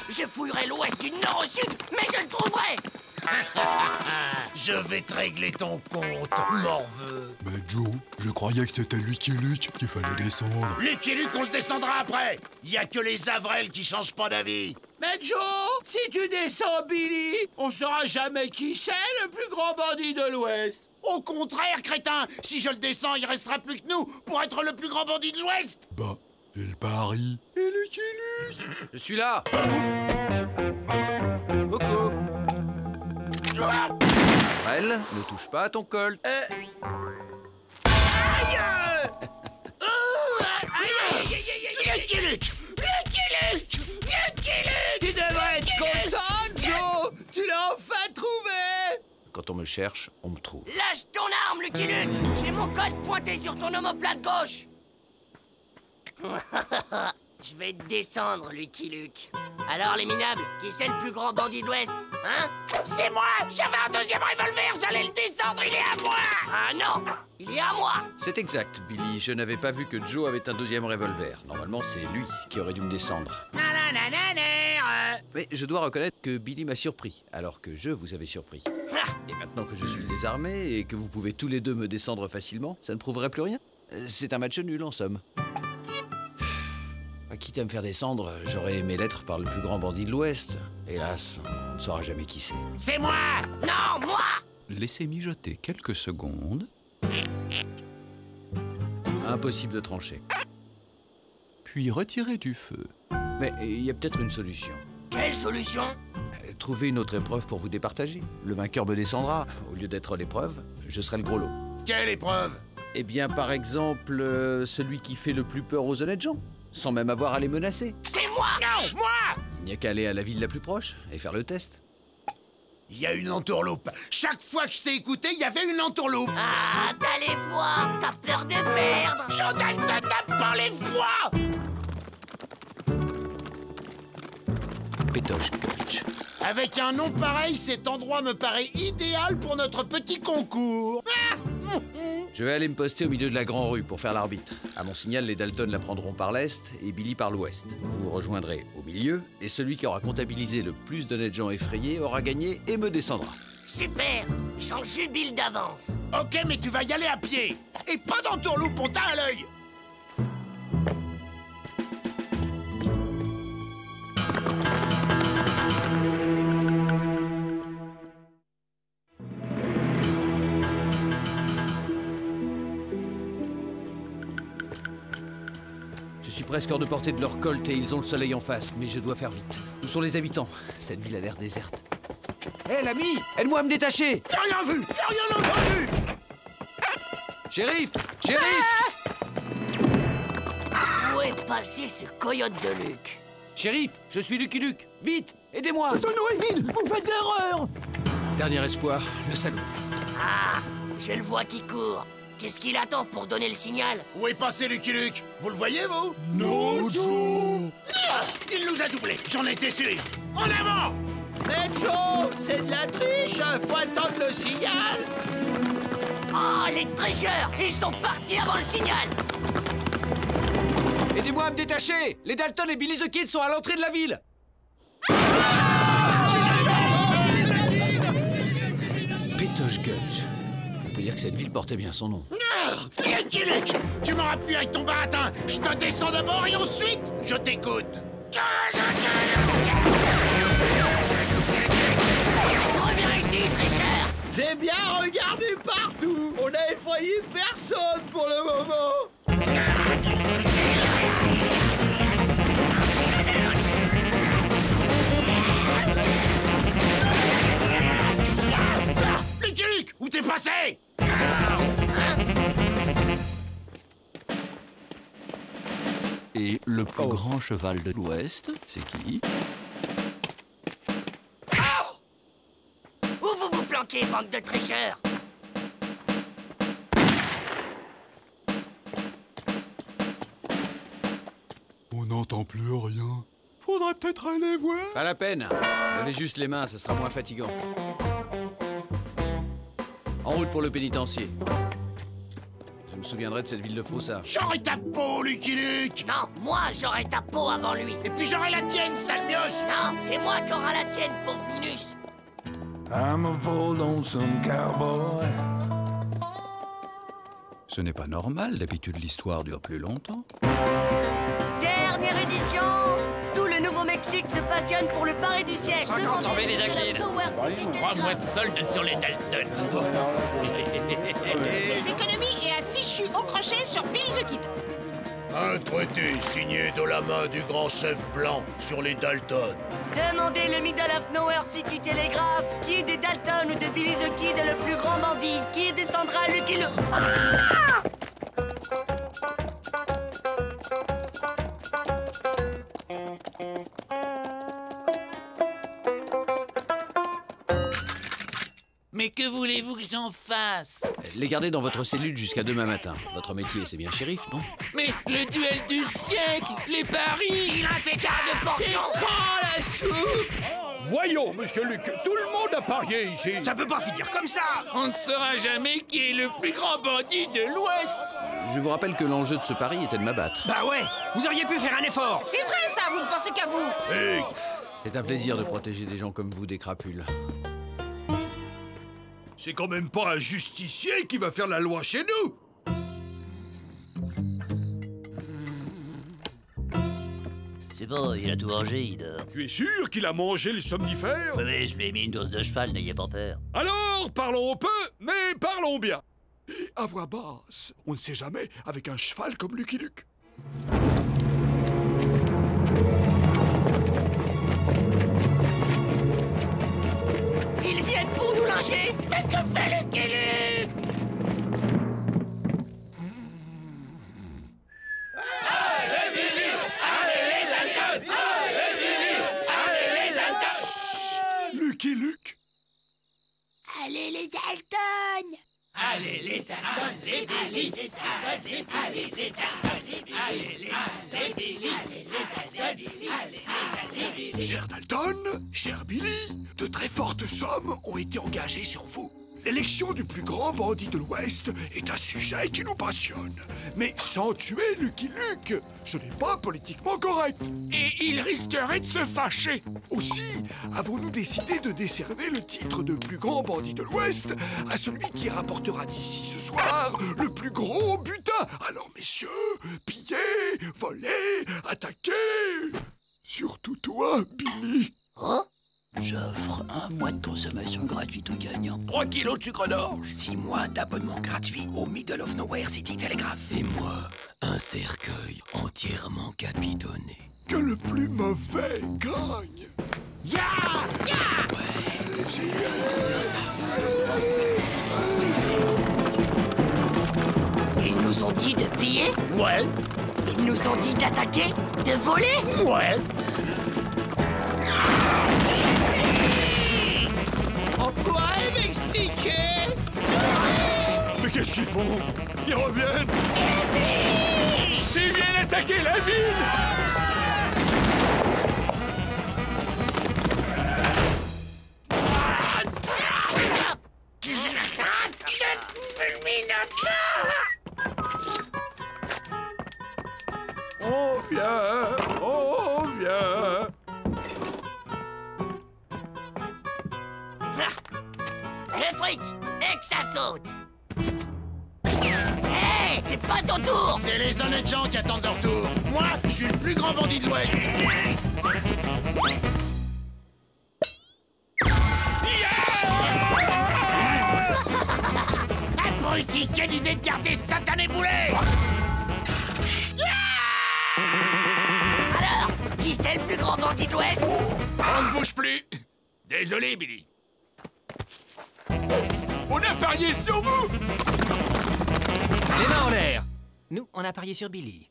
Je fouillerai l'ouest du nord au sud, mais je le trouverai! Je vais te régler ton compte, morveux. Mais Joe, je croyais que c'était Lucky Luke qu'il fallait descendre. Lucky Luke, on le descendra après. Il y a que les Avrel qui changent pas d'avis. Mais Joe, si tu descends Billy, on saura jamais qui c'est le plus grand bandit de l'Ouest. Au contraire, crétin, si je le descends, il restera plus que nous pour être le plus grand bandit de l'Ouest. Bah, et le pari? Et Lucky Luke? Je suis là. Coucou. Elle, ne touche pas à ton colt. Aïe! Lucky Luke! Lucky Luke! Lucky Luke! Tu devrais être content, Joe! Tu l'as enfin trouvé! Quand on me cherche, on me trouve. Lâche ton arme, Lucky Luke! J'ai mon code pointé sur ton omoplate gauche! Je vais te descendre, Lucky Luke. Alors, les minables, qui c'est le plus grand bandit de l'Ouest? Hein? C'est moi! J'avais un deuxième revolver, j'allais le descendre, il est à moi! Ah non! Il est à moi! C'est exact, Billy. Je n'avais pas vu que Joe avait un deuxième revolver. Normalement, c'est lui qui aurait dû me descendre. Mais je dois reconnaître que Billy m'a surpris, alors que je vous avais surpris. Et maintenant que je suis désarmé et que vous pouvez tous les deux me descendre facilement, ça ne prouverait plus rien. C'est un match nul, en somme. Quitte à me faire descendre, j'aurais aimé l'être par le plus grand bandit de l'Ouest. Hélas, on ne saura jamais qui c'est. C'est moi! Non, moi! Laissez mijoter quelques secondes. Impossible de trancher. Puis retirez du feu. Mais il y a peut-être une solution. Quelle solution? Trouver une autre épreuve pour vous départager. Le vainqueur me descendra. Au lieu d'être l'épreuve, je serai le gros lot. Quelle épreuve? Eh bien, par exemple, celui qui fait le plus peur aux honnêtes gens, sans même avoir à les menacer. C'est moi! Non, moi! Il n'y a qu'à aller à la ville la plus proche et faire le test. Il y a une entourloupe. Chaque fois que je t'ai écouté, il y avait une entourloupe. Ah, t'as les voix! T'as peur de perdre! Joe Dalton n'a pas les voix! Pétoche Gulch. Avec un nom pareil, cet endroit me paraît idéal pour notre petit concours. Je vais aller me poster au milieu de la grande rue pour faire l'arbitre. À mon signal, les Dalton la prendront par l'est et Billy par l'ouest. Vous vous rejoindrez au milieu et celui qui aura comptabilisé le plus d'honnêtes gens effrayés aura gagné et me descendra. Super! J'en jubile d'avance. Ok, mais tu vas y aller à pied. Et pas d'entourloupe, on t'a à l'œil. Je suis presque hors de portée de leur colt et ils ont le soleil en face, mais je dois faire vite. Où sont les habitants? Cette ville a l'air déserte. Hé, l'ami! Aide-moi à me détacher! J'ai rien vu! J'ai rien entendu! Shérif! Shérif! Où est passé ce coyote de Luke? Shérif, je suis Lucky Luke! Vite! Aidez-moi! Ce tonneau est vide! Vous faites erreur! Dernier espoir, le salut. Ah, je le vois qui court. Qu'est-ce qu'il attend pour donner le signal? Où est passé Lucky Luke? Vous le voyez, vous? Non, Joe! Ah, il nous a doublés, j'en étais sûr! En avant! Mais Joe, c'est de la triche! Faut attendre le signal! Oh, les tricheurs! Ils sont partis avant le signal! Aidez-moi à me détacher! Les Dalton et Billy the Kid sont à l'entrée de la ville! Pétoche Gulch. On peut dire que cette ville portait bien son nom. Lucky Luke! Tu m'auras pu avec ton baratin! Je te descends d'abord et ensuite, je t'écoute! Reviens ici, tricheur! J'ai bien regardé partout! On n'a effrayé personne pour le moment! Lucky Luke! Où t'es passé? Et le plus grand cheval de l'Ouest, c'est qui? Où vous vous planquez, bande de tricheurs? On n'entend plus rien. Faudrait peut-être aller voir. Pas la peine. Levez juste les mains, ça sera moins fatigant. En route pour le pénitencier. Je me souviendrai de cette ville de Froussard. J'aurai ta peau, Lucky Luke! Non, moi j'aurai ta peau avant lui. Et puis j'aurai la tienne, sale mioche! Non, c'est moi qui aura la tienne, pauvre Minus. I'm a poor lonesome cowboy. Ce n'est pas normal, d'habitude l'histoire dure plus longtemps. Dernière édition! Tout le nouveau Mexique se passionne pour le pari du siècle. 50 000 les acquides. 3 mois de solde sur les Dalton. Les économies et un fichu au crochet sur Billy the Kid. Un traité signé de la main du grand chef blanc sur les Dalton. Demandez le Middle of Nowhere City Telegraph. Qui des Dalton ou de Billy the Kid est le plus grand bandit? Qui descendra Lucky Luke? Mais que voulez-vous que j'en fasse? Les garder dans votre cellule jusqu'à demain matin. Votre métier, c'est bien shérif, non? Mais le duel du siècle, les paris... Il a un écart de portion. C'est quand la soupe? Voyons, monsieur Luc, tout le monde a parié ici. Ça peut pas finir comme ça. On ne saura jamais qui est le plus grand bandit de l'Ouest. Je vous rappelle que l'enjeu de ce pari était de m'abattre. Bah ouais, vous auriez pu faire un effort. C'est vrai ça, vous ne pensez qu'à vous. Hey. C'est un plaisir de protéger des gens comme vous des crapules. C'est quand même pas un justicier qui va faire la loi chez nous. C'est bon, il a tout mangé, il dort. Tu es sûr qu'il a mangé les somnifères? Oui, je lui ai mis une dose de cheval, n'ayez pas peur. Alors, parlons peu, mais parlons bien. À voix basse, on ne sait jamais avec un cheval comme Lucky Luke. Ils viennent pour nous lyncher. Mais que fait Lucky Luke? Allez, Billy! Allez, les Dalton! Allez, Billy! Allez, les Dalton! Lucky Luke? Allez, les Dalton! Allez, les Dalton! Les Billy! Allez, les Dalton! Allez, les Billy! Cher Dalton, cher Billy, de très fortes sommes ont été engagées sur vous. L'élection du plus grand bandit de l'Ouest est un sujet qui nous passionne. Mais sans tuer Lucky Luke, ce n'est pas politiquement correct. Et il risquerait de se fâcher. Aussi, avons-nous décidé de décerner le titre de plus grand bandit de l'Ouest à celui qui rapportera d'ici ce soir le plus gros butin. Alors messieurs, pillez, volez, attaquez. Surtout toi, Billy. Oh? J'offre 1 mois de consommation gratuite aux gagnants. 3 kilos de sucre d'orge. 6 mois d'abonnement gratuit au Middle of Nowhere City Telegraph. Et moi, un cercueil entièrement capitonné. Que le plus mauvais gagne. Ya! Ils nous ont dit de piller? Ouais. Ils nous ont dit d'attaquer? De voler? Ouais. On pourrait m'expliquer? Mais qu'est-ce qu'ils font? Ils reviennent. Ils viennent attaquer la ville. On vient, on vient. Le fric! Et que ça saute! Hé! C'est pas ton tour! C'est les honnêtes gens qui attendent leur tour. Moi, je suis le plus grand bandit de l'Ouest. Abruti, quelle idée de garder ce satané boulet! Alors, qui c'est le plus grand bandit de l'Ouest? On ne bouge plus. Désolé, Billy. On a parié sur vous. Les mains en l'air. Nous, on a parié sur Billy.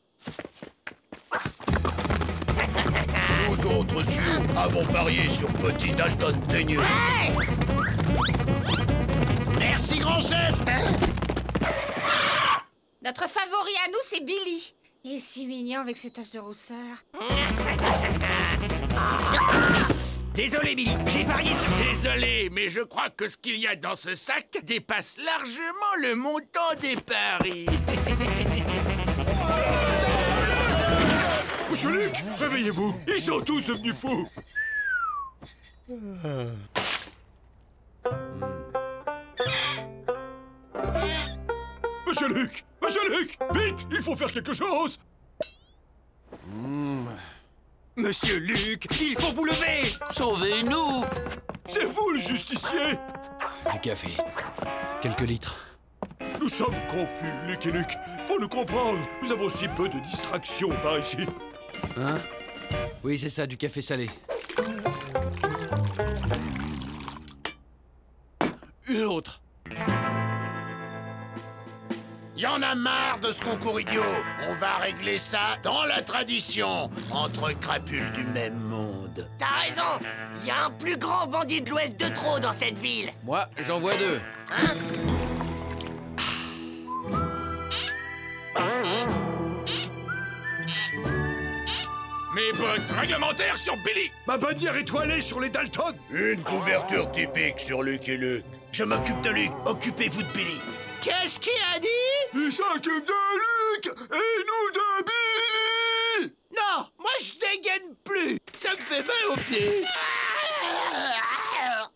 Nous autres sioux avons parié sur Petit Dalton teigneux. Hey! Merci, grand chef. Notre favori à nous, c'est Billy. Il est si mignon avec ses taches de rousseur. Désolé, Billy, j'ai parié sur... Désolé, mais je crois que ce qu'il y a dans ce sac dépasse largement le montant des paris. Monsieur Luc, réveillez-vous. Ils sont tous devenus fous. Monsieur Luc, vite, il faut faire quelque chose. Monsieur Luc, il faut vous lever! Sauvez-nous! C'est vous le justicier! Du café. Quelques litres. Nous sommes confus, Luc et Luc. Faut nous comprendre. Nous avons si peu de distractions par ici. Hein? Oui, c'est ça, du café salé. Une autre. Y en a marre de ce concours idiot. On va régler ça dans la tradition, entre crapules du même monde. T'as raison. Il y a un plus grand bandit de l'Ouest de trop dans cette ville. Moi, j'en vois deux. Hein? Mes bottes réglementaires sur Billy! Ma bannière étoilée sur les Dalton! Une couverture typique sur Luc et Luc. Je m'occupe de Luc, occupez-vous de Billy. Qu'est-ce qu'il a dit? Il s'occupe de Luc et nous de Billy! Non, moi je dégaine plus. Ça me fait mal aux pieds.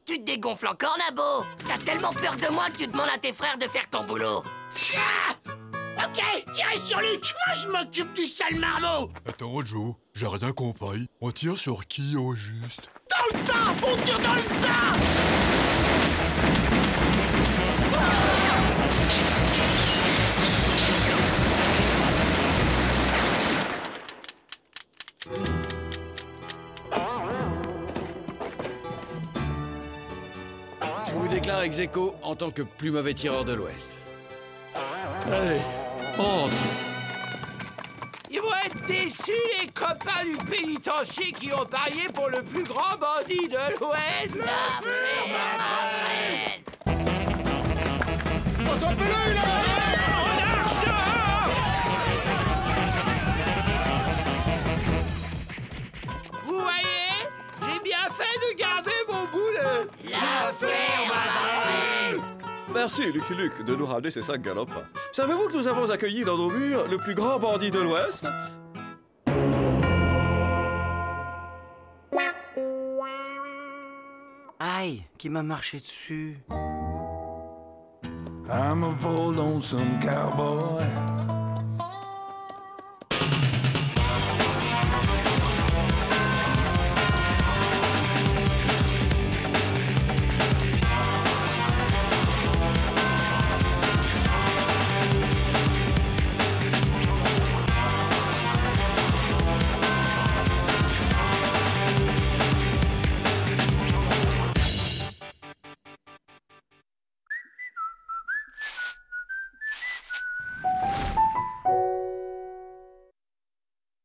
Tu te dégonfles encore, Nabo. T'as tellement peur de moi que tu demandes à tes frères de faire ton boulot. Ok, tirez sur Luc. Moi je m'occupe du sale marmot. Attends, Joe, j'ai rien compris. On tire sur qui au juste? Dans le tas. On tire dans le tas. Je vous déclare ex aequo en tant que plus mauvais tireur de l'Ouest. Allez, entre. Ils vont être déçus, les copains du pénitencier qui ont parié pour le plus grand bandit de l'Ouest. Attrapez-le, là! Vous voyez, j'ai bien fait de garder mon boulet. La ferme à Merci, Lucky Luke, de nous ramener ces 5 galopins. Savez-vous que nous avons accueilli dans nos murs le plus grand bandit de l'Ouest? Aïe, qui m'a marché dessus. I'm a poor lonesome cowboy